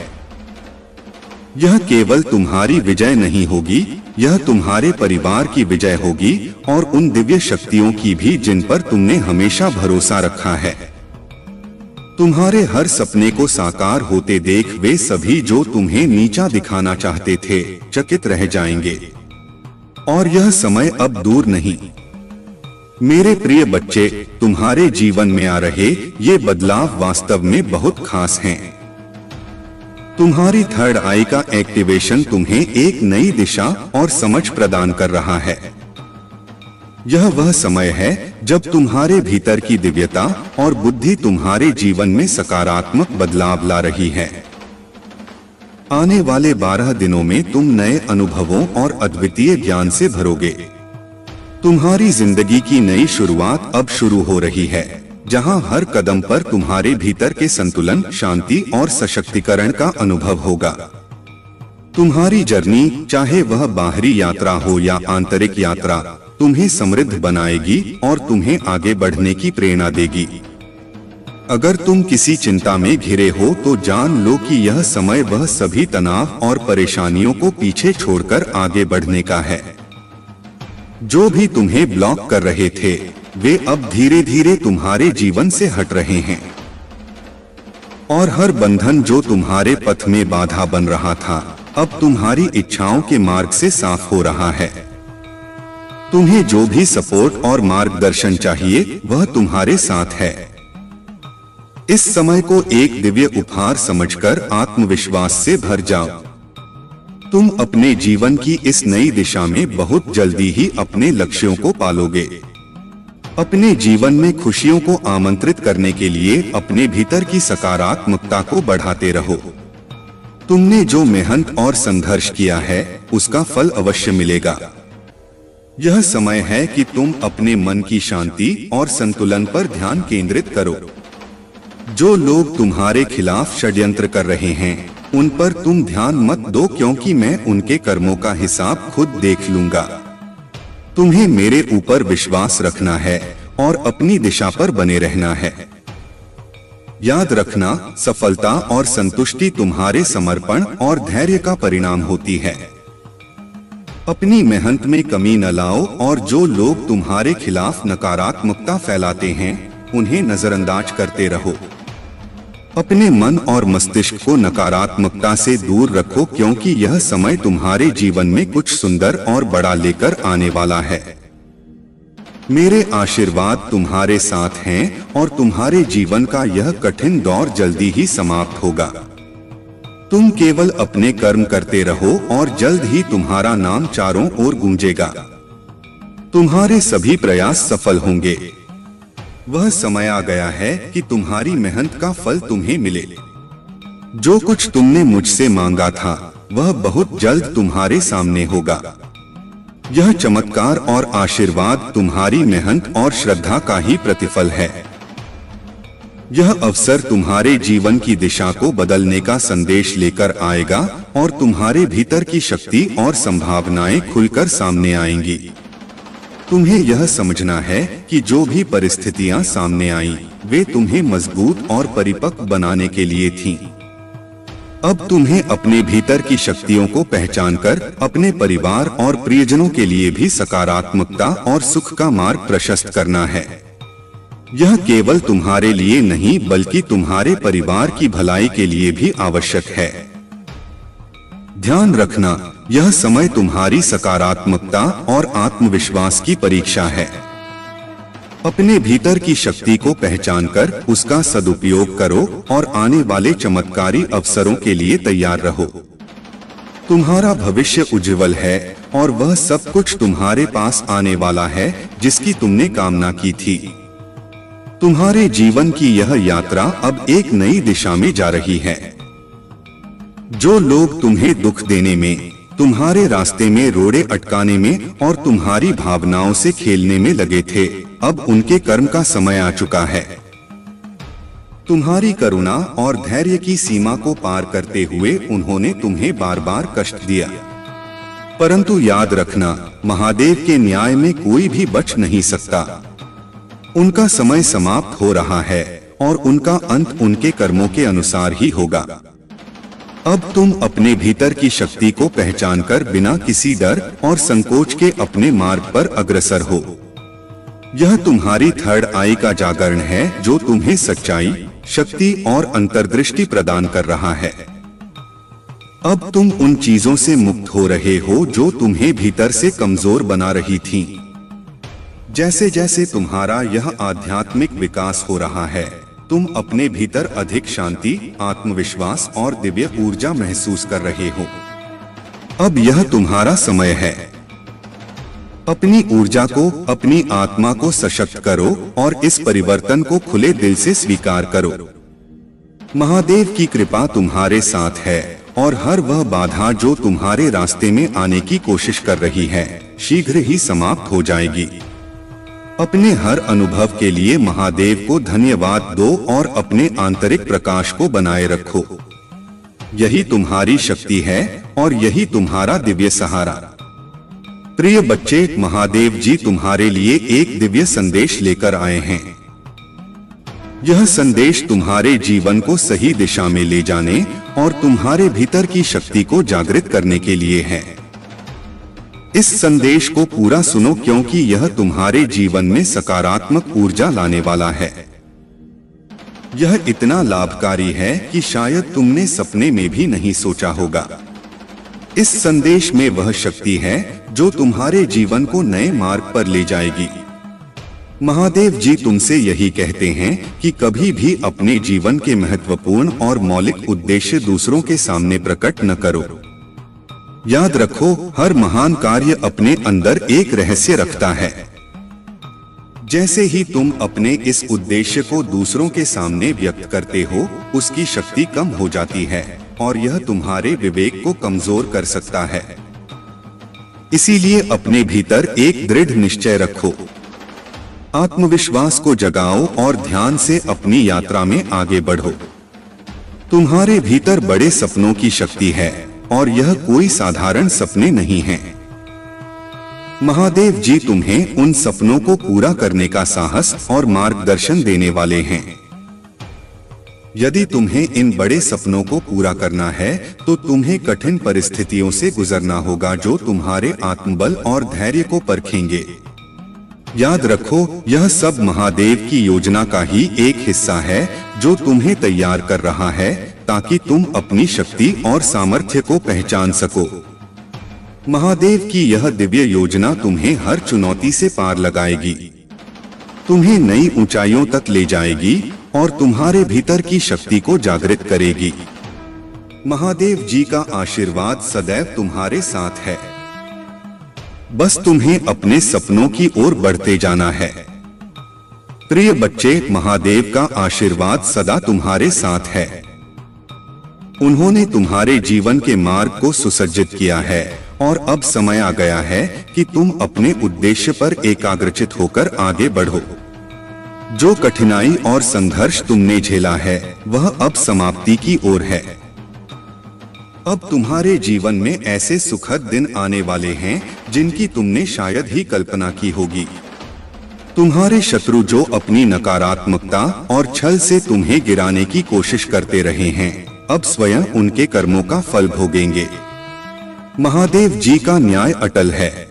यह केवल तुम्हारी विजय नहीं होगी, यह तुम्हारे परिवार की विजय होगी और उन दिव्य शक्तियों की भी जिन पर तुमने हमेशा भरोसा रखा है। तुम्हारे हर सपने को साकार होते देख वे सभी जो तुम्हें नीचा दिखाना चाहते थे, चकित रह जाएंगे। और यह समय अब दूर नहीं। मेरे प्रिय बच्चे, तुम्हारे जीवन में आ रहे ये बदलाव वास्तव में बहुत खास हैं। तुम्हारी थर्ड आई का एक्टिवेशन तुम्हें एक नई दिशा और समझ प्रदान कर रहा है। यह वह समय है जब तुम्हारे भीतर की दिव्यता और बुद्धि तुम्हारे जीवन में सकारात्मक बदलाव ला रही है। आने वाले 12 दिनों में तुम नए अनुभवों और अद्वितीय ज्ञान से भरोगे। तुम्हारी जिंदगी की नई शुरुआत अब शुरू हो रही है, जहां हर कदम पर तुम्हारे भीतर के संतुलन, शांति और सशक्तिकरण का अनुभव होगा। तुम्हारी जर्नी, चाहे वह बाहरी यात्रा हो या आंतरिक यात्रा, तुम्हें समृद्ध बनाएगी और तुम्हें आगे बढ़ने की प्रेरणा देगी। अगर तुम किसी चिंता में घिरे हो तो जान लो कि यह समय वह सभी तनाव और परेशानियों को पीछे छोड़कर आगे बढ़ने का है। जो भी तुम्हें ब्लॉक कर रहे थे, वे अब धीरे धीरे तुम्हारे जीवन से हट रहे हैं और हर बंधन जो तुम्हारे पथ में बाधा बन रहा था, अब तुम्हारी इच्छाओं के मार्ग से साफ हो रहा है। तुम्हें जो भी सपोर्ट और मार्गदर्शन चाहिए वह तुम्हारे साथ है। इस समय को एक दिव्य उपहार समझकर आत्मविश्वास से भर जाओ। तुम अपने जीवन की इस नई दिशा में बहुत जल्दी ही अपने लक्ष्यों को पालोगे। अपने जीवन में खुशियों को आमंत्रित करने के लिए अपने भीतर की सकारात्मकता को बढ़ाते रहो। तुमने जो मेहनत और संघर्ष किया है उसका फल अवश्य मिलेगा। यह समय है कि तुम अपने मन की शांति और संतुलन पर ध्यान केंद्रित करो। जो लोग तुम्हारे खिलाफ षड्यंत्र कर रहे हैं उन पर तुम ध्यान मत दो, क्योंकि मैं उनके कर्मों का हिसाब खुद देख लूंगा। तुम्हें मेरे ऊपर विश्वास रखना है और अपनी दिशा पर बने रहना है। याद रखना, सफलता और संतुष्टि तुम्हारे समर्पण और धैर्य का परिणाम होती है। अपनी मेहनत में कमी न लाओ और जो लोग तुम्हारे खिलाफ नकारात्मकता फैलाते हैं उन्हें नजरअंदाज करते रहो। अपने मन और मस्तिष्क को नकारात्मकता से दूर रखो, क्योंकि यह समय तुम्हारे जीवन में कुछ सुंदर और बड़ा लेकर आने वाला है। मेरे आशीर्वाद तुम्हारे साथ हैं और तुम्हारे जीवन का यह कठिन दौर जल्दी ही समाप्त होगा। तुम केवल अपने कर्म करते रहो और जल्द ही तुम्हारा नाम चारों ओर गूंजेगा। तुम्हारे सभी प्रयास सफल होंगे। वह समय आ गया है कि तुम्हारी मेहनत का फल तुम्हें मिले। जो कुछ तुमने मुझसे मांगा था वह बहुत जल्द तुम्हारे सामने होगा। यह चमत्कार और आशीर्वाद तुम्हारी मेहनत और श्रद्धा का ही प्रतिफल है। यह अवसर तुम्हारे जीवन की दिशा को बदलने का संदेश लेकर आएगा और तुम्हारे भीतर की शक्ति और संभावनाएं खुलकर सामने आएंगी। तुम्हें यह समझना है कि जो भी परिस्थितियां सामने आईं, वे तुम्हें मजबूत और परिपक्व बनाने के लिए थीं। अब तुम्हें अपने भीतर की शक्तियों को पहचानकर अपने परिवार और प्रियजनों के लिए भी सकारात्मकता और सुख का मार्ग प्रशस्त करना है। यह केवल तुम्हारे लिए नहीं बल्कि तुम्हारे परिवार की भलाई के लिए भी आवश्यक है। ध्यान रखना, यह समय तुम्हारी सकारात्मकता और आत्मविश्वास की परीक्षा है। अपने भीतर की शक्ति को पहचानकर उसका सदुपयोग करो और आने वाले चमत्कारी अवसरों के लिए तैयार रहो। तुम्हारा भविष्य उज्जवल है और वह सब कुछ तुम्हारे पास आने वाला है जिसकी तुमने कामना की थी। तुम्हारे जीवन की यह यात्रा अब एक नई दिशा में जा रही है। जो लोग तुम्हें दुख देने में, तुम्हारे रास्ते में रोड़े अटकाने में और तुम्हारी भावनाओं से खेलने में लगे थे, अब उनके कर्म का समय आ चुका है। तुम्हारी करुणा और धैर्य की सीमा को पार करते हुए उन्होंने तुम्हें बार बार कष्ट दिया, परंतु याद रखना, महादेव के न्याय में कोई भी बच नहीं सकता। उनका समय समाप्त हो रहा है और उनका अंत उनके कर्मों के अनुसार ही होगा। अब तुम अपने भीतर की शक्ति को पहचानकर बिना किसी डर और संकोच के अपने मार्ग पर अग्रसर हो। यह तुम्हारी थर्ड आई का जागरण है जो तुम्हें सच्चाई, शक्ति और अंतर्दृष्टि प्रदान कर रहा है। अब तुम उन चीजों से मुक्त हो रहे हो जो तुम्हें भीतर से कमजोर बना रही थीं। जैसे जैसे तुम्हारा यह आध्यात्मिक विकास हो रहा है, तुम अपने भीतर अधिक शांति, आत्मविश्वास और दिव्य ऊर्जा महसूस कर रहे हो। अब यह तुम्हारा समय है। अपनी ऊर्जा को, अपनी आत्मा को सशक्त करो और इस परिवर्तन को खुले दिल से स्वीकार करो। महादेव की कृपा तुम्हारे साथ है और हर वह बाधा जो तुम्हारे रास्ते में आने की कोशिश कर रही है, शीघ्र ही समाप्त हो जाएगी। अपने हर अनुभव के लिए महादेव को धन्यवाद दो और अपने आंतरिक प्रकाश को बनाए रखो। यही तुम्हारी शक्ति है और यही तुम्हारा दिव्य सहारा। प्रिय बच्चे, महादेव जी तुम्हारे लिए एक दिव्य संदेश लेकर आए हैं। यह संदेश तुम्हारे जीवन को सही दिशा में ले जाने और तुम्हारे भीतर की शक्ति को जागृत करने के लिए है। इस संदेश को पूरा सुनो क्योंकि यह तुम्हारे जीवन में सकारात्मक ऊर्जा लाने वाला है। यह इतना लाभकारी है कि शायद तुमने सपने में भी नहीं सोचा होगा। इस संदेश में वह शक्ति है जो तुम्हारे जीवन को नए मार्ग पर ले जाएगी। महादेव जी तुमसे यही कहते हैं कि कभी भी अपने जीवन के महत्वपूर्ण और मौलिक उद्देश्य दूसरों के सामने प्रकट न करो। याद रखो, हर महान कार्य अपने अंदर एक रहस्य रखता है। जैसे ही तुम अपने इस उद्देश्य को दूसरों के सामने व्यक्त करते हो, उसकी शक्ति कम हो जाती है और यह तुम्हारे विवेक को कमजोर कर सकता है। इसीलिए अपने भीतर एक दृढ़ निश्चय रखो, आत्मविश्वास को जगाओ और ध्यान से अपनी यात्रा में आगे बढ़ो। तुम्हारे भीतर बड़े सपनों की शक्ति है और यह कोई साधारण सपने नहीं हैं। महादेव जी तुम्हें उन सपनों को पूरा करने का साहस और मार्गदर्शन देने वाले हैं। यदि तुम्हें इन बड़े सपनों को पूरा करना है तो तुम्हें कठिन परिस्थितियों से गुजरना होगा जो तुम्हारे आत्मबल और धैर्य को परखेंगे। याद रखो, यह सब महादेव की योजना का ही एक हिस्सा है जो तुम्हें तैयार कर रहा है ताकि तुम अपनी शक्ति और सामर्थ्य को पहचान सको। महादेव की यह दिव्य योजना तुम्हें हर चुनौती से पार लगाएगी, तुम्हें नई ऊंचाइयों तक ले जाएगी और तुम्हारे भीतर की शक्ति को जागृत करेगी। महादेव जी का आशीर्वाद सदैव तुम्हारे साथ है। बस तुम्हें अपने सपनों की ओर बढ़ते जाना है। प्रिय बच्चे, महादेव का आशीर्वाद सदा तुम्हारे साथ है। उन्होंने तुम्हारे जीवन के मार्ग को सुसज्जित किया है और अब समय आ गया है कि तुम अपने उद्देश्य पर एकाग्रचित होकर आगे बढ़ो। जो कठिनाई और संघर्ष तुमने झेला है वह अब समाप्ति की ओर है। अब तुम्हारे जीवन में ऐसे सुखद दिन आने वाले हैं जिनकी तुमने शायद ही कल्पना की होगी। तुम्हारे शत्रु जो अपनी नकारात्मकता और छल से तुम्हें गिराने की कोशिश करते रहे हैं, अब स्वयं उनके कर्मों का फल भोगेंगे। महादेव जी का न्याय अटल है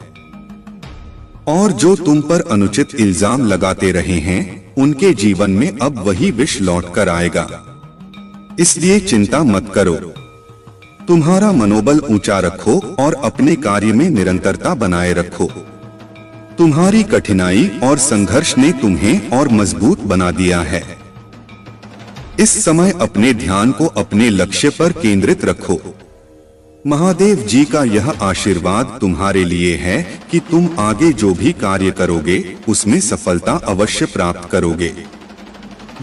और जो तुम पर अनुचित इल्जाम लगाते रहे हैं उनके जीवन में अब वही विष लौट कर आएगा। इसलिए चिंता मत करो। तुम्हारा मनोबल ऊंचा रखो और अपने कार्य में निरंतरता बनाए रखो। तुम्हारी कठिनाई और संघर्ष ने तुम्हें और मजबूत बना दिया है। इस समय अपने ध्यान को अपने लक्ष्य पर केंद्रित रखो। महादेव जी का यह आशीर्वाद तुम्हारे लिए है कि तुम आगे जो भी कार्य करोगे उसमें सफलता अवश्य प्राप्त करोगे।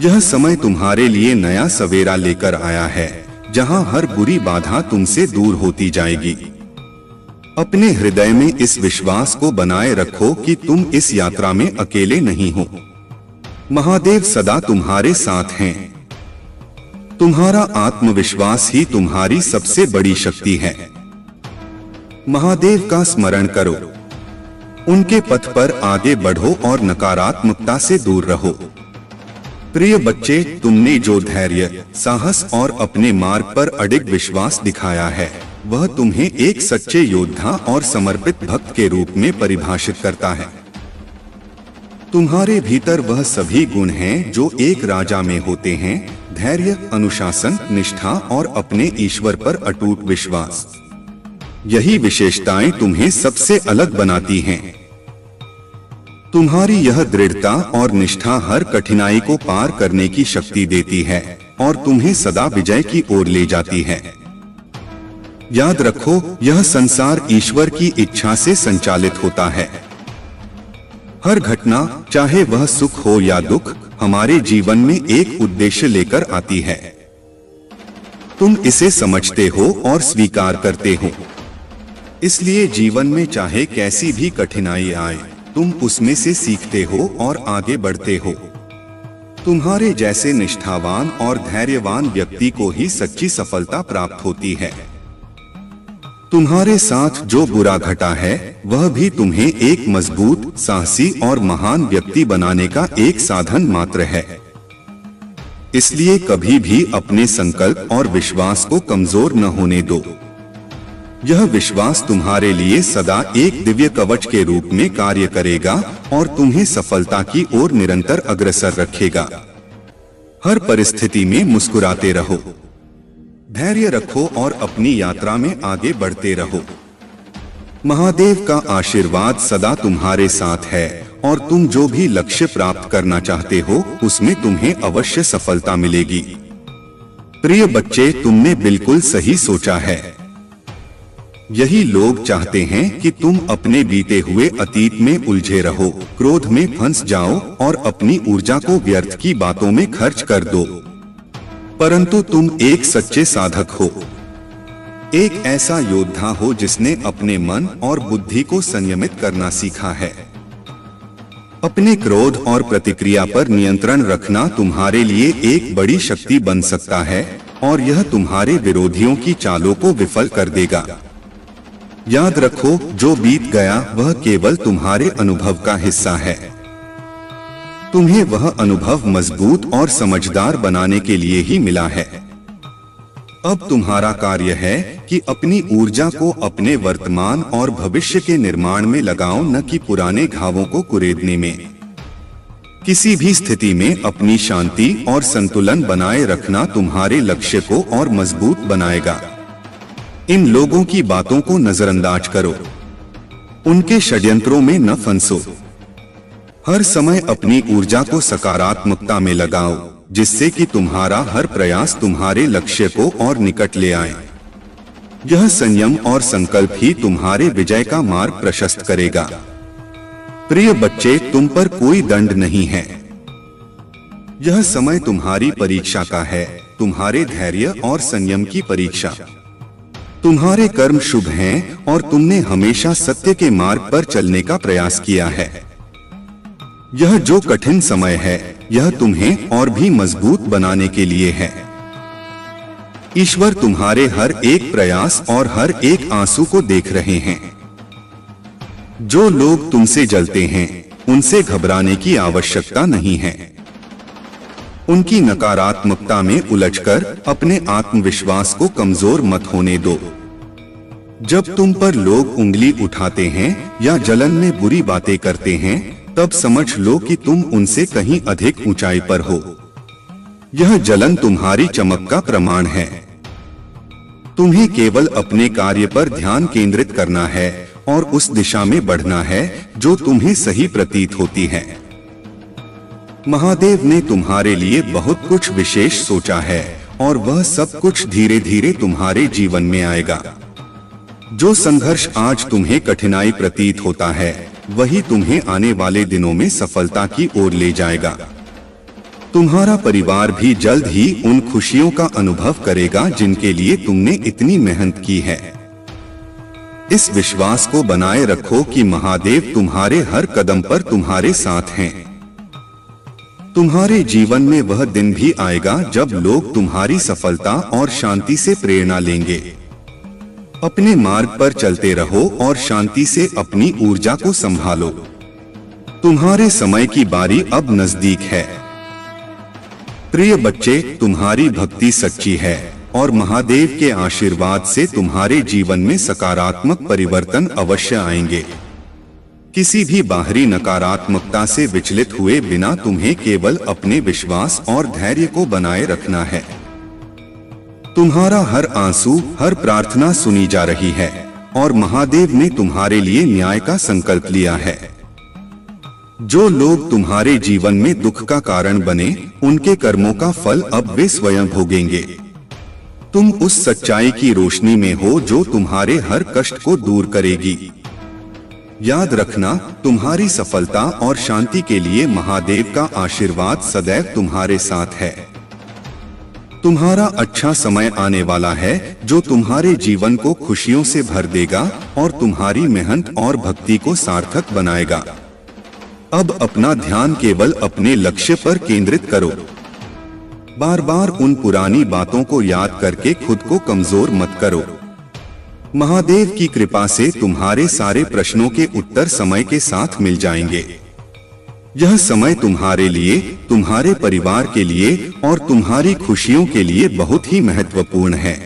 यह समय तुम्हारे लिए नया सवेरा लेकर आया है, जहां हर बुरी बाधा तुमसे दूर होती जाएगी। अपने हृदय में इस विश्वास को बनाए रखो कि तुम इस यात्रा में अकेले नहीं हो। महादेव सदा तुम्हारे साथ हैं। तुम्हारा आत्मविश्वास ही तुम्हारी सबसे बड़ी शक्ति है। महादेव का स्मरण करो, उनके पथ पर आगे बढ़ो और नकारात्मकता से दूर रहो। प्रिय बच्चे, तुमने जो धैर्य, साहस और अपने मार्ग पर अडिग विश्वास दिखाया है वह तुम्हें एक सच्चे योद्धा और समर्पित भक्त के रूप में परिभाषित करता है। तुम्हारे भीतर वह सभी गुण हैं जो एक राजा में होते हैं: धैर्य, अनुशासन, निष्ठा और अपने ईश्वर पर अटूट विश्वास। यही विशेषताएं तुम्हें सबसे अलग बनाती हैं। तुम्हारी यह दृढ़ता और निष्ठा हर कठिनाई को पार करने की शक्ति देती है और तुम्हें सदा विजय की ओर ले जाती है। याद रखो, यह संसार ईश्वर की इच्छा से संचालित होता है। हर घटना, चाहे वह सुख हो या दुख, हमारे जीवन में एक उद्देश्य लेकर आती है। तुम इसे समझते हो और स्वीकार करते हो। इसलिए जीवन में चाहे कैसी भी कठिनाई आए, तुम उसमें से सीखते हो और आगे बढ़ते हो। तुम्हारे जैसे निष्ठावान और धैर्यवान व्यक्ति को ही सच्ची सफलता प्राप्त होती है। तुम्हारे साथ जो बुरा घटा है वह भी तुम्हें एक मजबूत, साहसी और महान व्यक्ति बनाने का एक साधन मात्र है। इसलिए कभी भी अपने संकल्प और विश्वास को कमजोर न होने दो। यह विश्वास तुम्हारे लिए सदा एक दिव्य कवच के रूप में कार्य करेगा और तुम्हें सफलता की ओर निरंतर अग्रसर रखेगा। हर परिस्थिति में मुस्कुराते रहो, धैर्य रखो और अपनी यात्रा में आगे बढ़ते रहो। महादेव का आशीर्वाद सदा तुम्हारे साथ है और तुम जो भी लक्ष्य प्राप्त करना चाहते हो उसमें तुम्हें अवश्य सफलता मिलेगी। प्रिय बच्चे, तुमने बिल्कुल सही सोचा है। यही लोग चाहते हैं कि तुम अपने बीते हुए अतीत में उलझे रहो, क्रोध में फंस जाओ और अपनी ऊर्जा को व्यर्थ की बातों में खर्च कर दो। परंतु तुम एक सच्चे साधक हो, एक ऐसा योद्धा हो जिसने अपने मन और बुद्धि को संयमित करना सीखा है। अपने क्रोध और प्रतिक्रिया पर नियंत्रण रखना तुम्हारे लिए एक बड़ी शक्ति बन सकता है और यह तुम्हारे विरोधियों की चालों को विफल कर देगा। याद रखो, जो बीत गया वह केवल तुम्हारे अनुभव का हिस्सा है। तुम्हें वह अनुभव मजबूत और समझदार बनाने के लिए ही मिला है। अब तुम्हारा कार्य है कि अपनी ऊर्जा को अपने वर्तमान और भविष्य के निर्माण में लगाओ, न कि पुराने घावों को कुरेदने में। किसी भी स्थिति में अपनी शांति और संतुलन बनाए रखना तुम्हारे लक्ष्य को और मजबूत बनाएगा। इन लोगों की बातों को नजरअंदाज करो, उनके षड्यंत्रों में न फंसो। हर समय अपनी ऊर्जा को सकारात्मकता में लगाओ, जिससे कि तुम्हारा हर प्रयास तुम्हारे लक्ष्य को और निकट ले आए। यह संयम और संकल्प ही तुम्हारे विजय का मार्ग प्रशस्त करेगा। प्रिय बच्चे, तुम पर कोई दंड नहीं है। यह समय तुम्हारी परीक्षा का है, तुम्हारे धैर्य और संयम की परीक्षा। तुम्हारे कर्म शुभ हैं और तुमने हमेशा सत्य के मार्ग पर चलने का प्रयास किया है। यह जो कठिन समय है, यह तुम्हें और भी मजबूत बनाने के लिए है। ईश्वर तुम्हारे हर एक प्रयास और हर एक आंसू को देख रहे हैं। जो लोग तुमसे जलते हैं, उनसे घबराने की आवश्यकता नहीं है। उनकी नकारात्मकता में उलझकर अपने आत्मविश्वास को कमजोर मत होने दो। जब तुम पर लोग उंगली उठाते हैं या जलन में बुरी बातें करते हैं, तब समझ लो कि तुम उनसे कहीं अधिक ऊंचाई पर हो। यह जलन तुम्हारी चमक का प्रमाण है। तुम्हें केवल अपने कार्य पर ध्यान केंद्रित करना है और उस दिशा में बढ़ना है जो तुम्हें सही प्रतीत होती है। महादेव ने तुम्हारे लिए बहुत कुछ विशेष सोचा है और वह सब कुछ धीरे धीरे तुम्हारे जीवन में आएगा। जो संघर्ष आज तुम्हें कठिनाई प्रतीत होता है, वही तुम्हें आने वाले दिनों में सफलता की ओर ले जाएगा। तुम्हारा परिवार भी जल्द ही उन खुशियों का अनुभव करेगा जिनके लिए तुमने इतनी मेहनत की है। इस विश्वास को बनाए रखो कि महादेव तुम्हारे हर कदम पर तुम्हारे साथ हैं। तुम्हारे जीवन में वह दिन भी आएगा जब लोग तुम्हारी सफलता और शांति से प्रेरणा लेंगे। अपने मार्ग पर चलते रहो और शांति से अपनी ऊर्जा को संभालो। तुम्हारे समय की बारी अब नजदीक है। प्रिय बच्चे, तुम्हारी भक्ति सच्ची है और महादेव के आशीर्वाद से तुम्हारे जीवन में सकारात्मक परिवर्तन अवश्य आएंगे। किसी भी बाहरी नकारात्मकता से विचलित हुए बिना तुम्हें केवल अपने विश्वास और धैर्य को बनाए रखना है। तुम्हारा हर आंसू, हर प्रार्थना सुनी जा रही है और महादेव ने तुम्हारे लिए न्याय का संकल्प लिया है। जो लोग तुम्हारे जीवन में दुख का कारण बने, उनके कर्मों का फल अब वे स्वयं भोगेंगे। तुम उस सच्चाई की रोशनी में हो जो तुम्हारे हर कष्ट को दूर करेगी। याद रखना, तुम्हारी सफलता और शांति के लिए महादेव का आशीर्वाद सदैव तुम्हारे साथ है। तुम्हारा अच्छा समय आने वाला है जो तुम्हारे जीवन को खुशियों से भर देगा और तुम्हारी मेहनत और भक्ति को सार्थक बनाएगा। अब अपना ध्यान केवल अपने लक्ष्य पर केंद्रित करो। बार बार उन पुरानी बातों को याद करके खुद को कमजोर मत करो। महादेव की कृपा से तुम्हारे सारे प्रश्नों के उत्तर समय के साथ मिल जाएंगे। यह समय तुम्हारे लिए, तुम्हारे परिवार के लिए और तुम्हारी खुशियों के लिए बहुत ही महत्वपूर्ण है।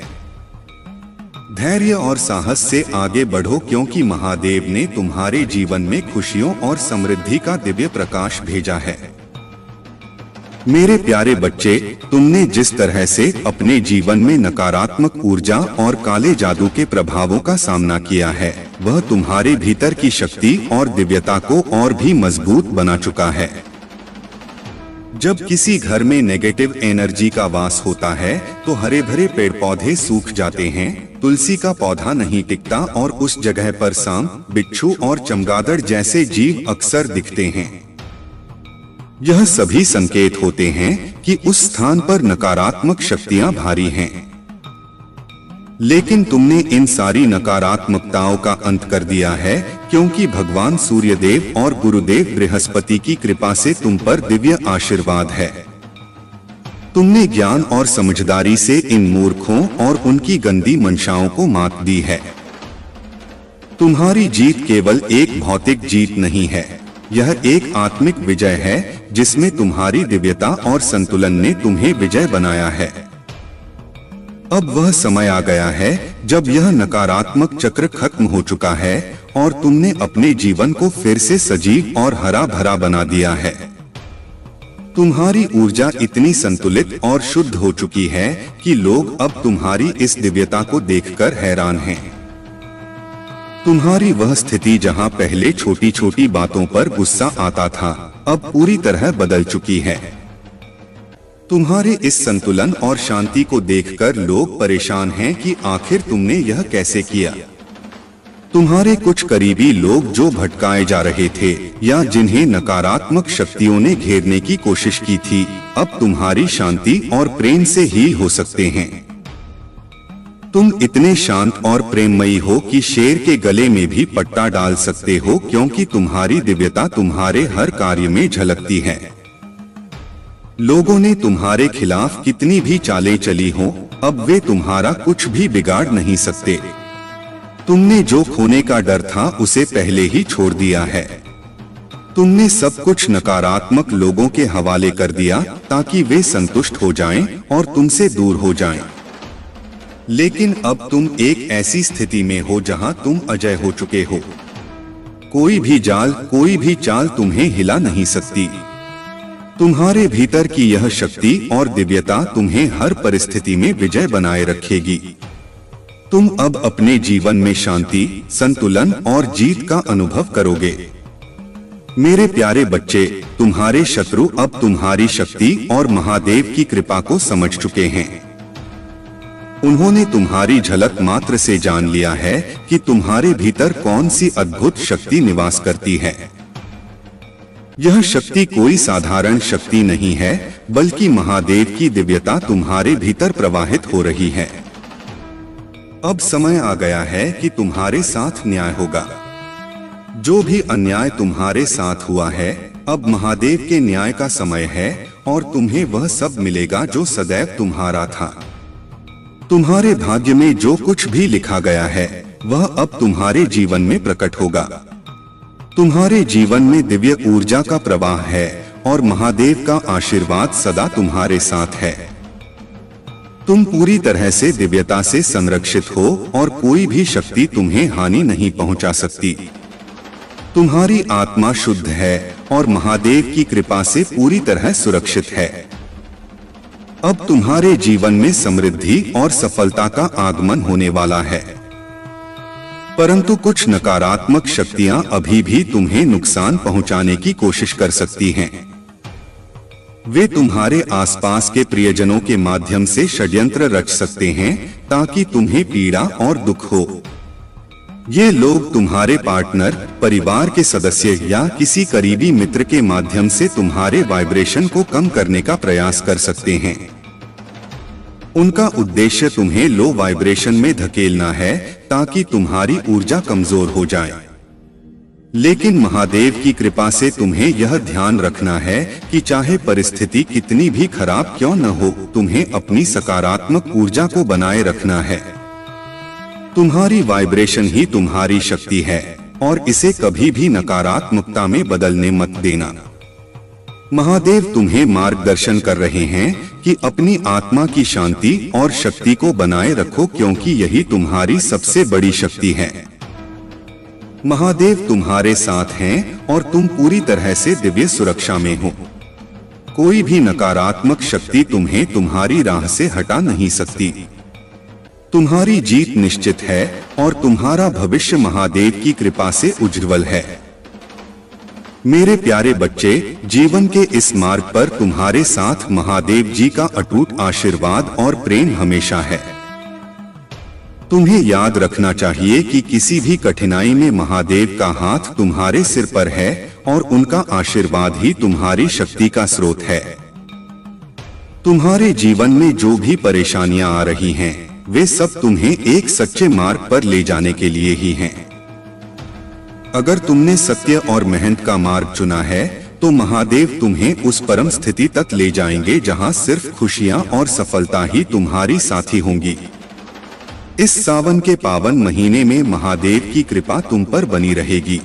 धैर्य और साहस से आगे बढ़ो, क्योंकि महादेव ने तुम्हारे जीवन में खुशियों और समृद्धि का दिव्य प्रकाश भेजा है। मेरे प्यारे बच्चे, तुमने जिस तरह से अपने जीवन में नकारात्मक ऊर्जा और काले जादू के प्रभावों का सामना किया है, वह तुम्हारे भीतर की शक्ति और दिव्यता को और भी मजबूत बना चुका है। जब किसी घर में नेगेटिव एनर्जी का वास होता है तो हरे भरे पेड़ पौधे सूख जाते हैं, तुलसी का पौधा नहीं टिकता और उस जगह पर सांप, बिच्छू और चमगादड़ जैसे जीव अक्सर दिखते हैं। यह सभी संकेत होते हैं कि उस स्थान पर नकारात्मक शक्तियां भारी हैं। लेकिन तुमने इन सारी नकारात्मकताओं का अंत कर दिया है, क्योंकि भगवान सूर्यदेव और गुरुदेव बृहस्पति की कृपा से तुम पर दिव्य आशीर्वाद है। तुमने ज्ञान और समझदारी से इन मूर्खों और उनकी गंदी मंशाओं को मात दी है। तुम्हारी जीत केवल एक भौतिक जीत नहीं है, यह एक आत्मिक विजय है जिसमें तुम्हारी दिव्यता और संतुलन ने तुम्हें विजय बनाया है। अब वह समय आ गया है जब यह नकारात्मक चक्र खत्म हो चुका है और तुमने अपने जीवन को फिर से सजीव और हरा भरा बना दिया है। तुम्हारी ऊर्जा इतनी संतुलित और शुद्ध हो चुकी है कि लोग अब तुम्हारी इस दिव्यता को देखकर हैरान हैं। तुम्हारी वह स्थिति जहां पहले छोटी छोटी बातों पर गुस्सा आता था, अब पूरी तरह बदल चुकी है। तुम्हारे इस संतुलन और शांति को देखकर लोग परेशान हैं कि आखिर तुमने यह कैसे किया। तुम्हारे कुछ करीबी लोग जो भटकाए जा रहे थे या जिन्हें नकारात्मक शक्तियों ने घेरने की कोशिश की थी, अब तुम्हारी शांति और प्रेम से ही हो सकते हैं। तुम इतने शांत और प्रेममयी हो कि शेर के गले में भी पट्टा डाल सकते हो, क्योंकि तुम्हारी दिव्यता तुम्हारे हर कार्य में झलकती है। लोगों ने तुम्हारे खिलाफ कितनी भी चालें चली हो, अब वे तुम्हारा कुछ भी बिगाड़ नहीं सकते। तुमने जो खोने का डर था उसे पहले ही छोड़ दिया है। तुमने सब कुछ नकारात्मक लोगों के हवाले कर दिया ताकि वे संतुष्ट हो जाएं और तुमसे दूर हो जाएं। लेकिन अब तुम एक ऐसी स्थिति में हो जहां तुम अजय हो चुके हो। कोई भी जाल, कोई भी चाल तुम्हें हिला नहीं सकती। तुम्हारे भीतर की यह शक्ति और दिव्यता तुम्हें हर परिस्थिति में विजय बनाए रखेगी। तुम अब अपने जीवन में शांति, संतुलन और जीत का अनुभव करोगे। मेरे प्यारे बच्चे, तुम्हारे शत्रु अब तुम्हारी शक्ति और महादेव की कृपा को समझ चुके हैं। उन्होंने तुम्हारी झलक मात्र से जान लिया है कि तुम्हारे भीतर कौन सी अद्भुत शक्ति निवास करती है। यह शक्ति कोई साधारण शक्ति नहीं है, बल्कि महादेव की दिव्यता तुम्हारे भीतर प्रवाहित हो रही है। अब समय आ गया है कि तुम्हारे साथ न्याय होगा। जो भी अन्याय तुम्हारे साथ हुआ है, अब महादेव के न्याय का समय है और तुम्हें वह सब मिलेगा जो सदैव तुम्हारा था। तुम्हारे भाग्य में जो कुछ भी लिखा गया है, वह अब तुम्हारे जीवन में प्रकट होगा। तुम्हारे जीवन में दिव्य ऊर्जा का प्रवाह है और महादेव का आशीर्वाद सदा तुम्हारे साथ है। तुम पूरी तरह से दिव्यता से संरक्षित हो और कोई भी शक्ति तुम्हें हानि नहीं पहुंचा सकती। तुम्हारी आत्मा शुद्ध है और महादेव की कृपा से पूरी तरह सुरक्षित है। अब तुम्हारे जीवन में समृद्धि और सफलता का आगमन होने वाला है। परंतु कुछ नकारात्मक शक्तियां अभी भी तुम्हें नुकसान पहुंचाने की कोशिश कर सकती हैं। वे तुम्हारे आसपास के प्रियजनों के माध्यम से षड्यंत्र रच सकते हैं ताकि तुम्हें पीड़ा और दुख हो। ये लोग तुम्हारे पार्टनर, परिवार के सदस्य या किसी करीबी मित्र के माध्यम से तुम्हारे वाइब्रेशन को कम करने का प्रयास कर सकते हैं। उनका उद्देश्य तुम्हें लो वाइब्रेशन में धकेलना है ताकि तुम्हारी ऊर्जा कमजोर हो जाए। लेकिन महादेव की कृपा से तुम्हें यह ध्यान रखना है कि चाहे परिस्थिति कितनी भी खराब क्यों न हो, तुम्हें अपनी सकारात्मक ऊर्जा को बनाए रखना है। तुम्हारी वाइब्रेशन ही तुम्हारी शक्ति है और इसे कभी भी नकारात्मकता में बदलने मत देना। महादेव तुम्हें मार्गदर्शन कर रहे हैं कि अपनी आत्मा की शांति और शक्ति को बनाए रखो, क्योंकि यही तुम्हारी सबसे बड़ी शक्ति है। महादेव तुम्हारे साथ हैं और तुम पूरी तरह से दिव्य सुरक्षा में हो। कोई भी नकारात्मक शक्ति तुम्हें तुम्हारी राह से हटा नहीं सकती। तुम्हारी जीत निश्चित है और तुम्हारा भविष्य महादेव की कृपा से उज्ज्वल है। मेरे प्यारे बच्चे, जीवन के इस मार्ग पर तुम्हारे साथ महादेव जी का अटूट आशीर्वाद और प्रेम हमेशा है। तुम्हें याद रखना चाहिए कि किसी भी कठिनाई में महादेव का हाथ तुम्हारे सिर पर है और उनका आशीर्वाद ही तुम्हारी शक्ति का स्रोत है। तुम्हारे जीवन में जो भी परेशानियां आ रही हैं, वे सब तुम्हें एक सच्चे मार्ग पर ले जाने के लिए ही हैं। अगर तुमने सत्य और मेहनत का मार्ग चुना है, तो महादेव तुम्हें उस परम स्थिति तक ले जाएंगे जहां सिर्फ खुशियां और सफलता ही तुम्हारी साथी होंगी। इस सावन के पावन महीने में महादेव की कृपा तुम पर बनी रहेगी।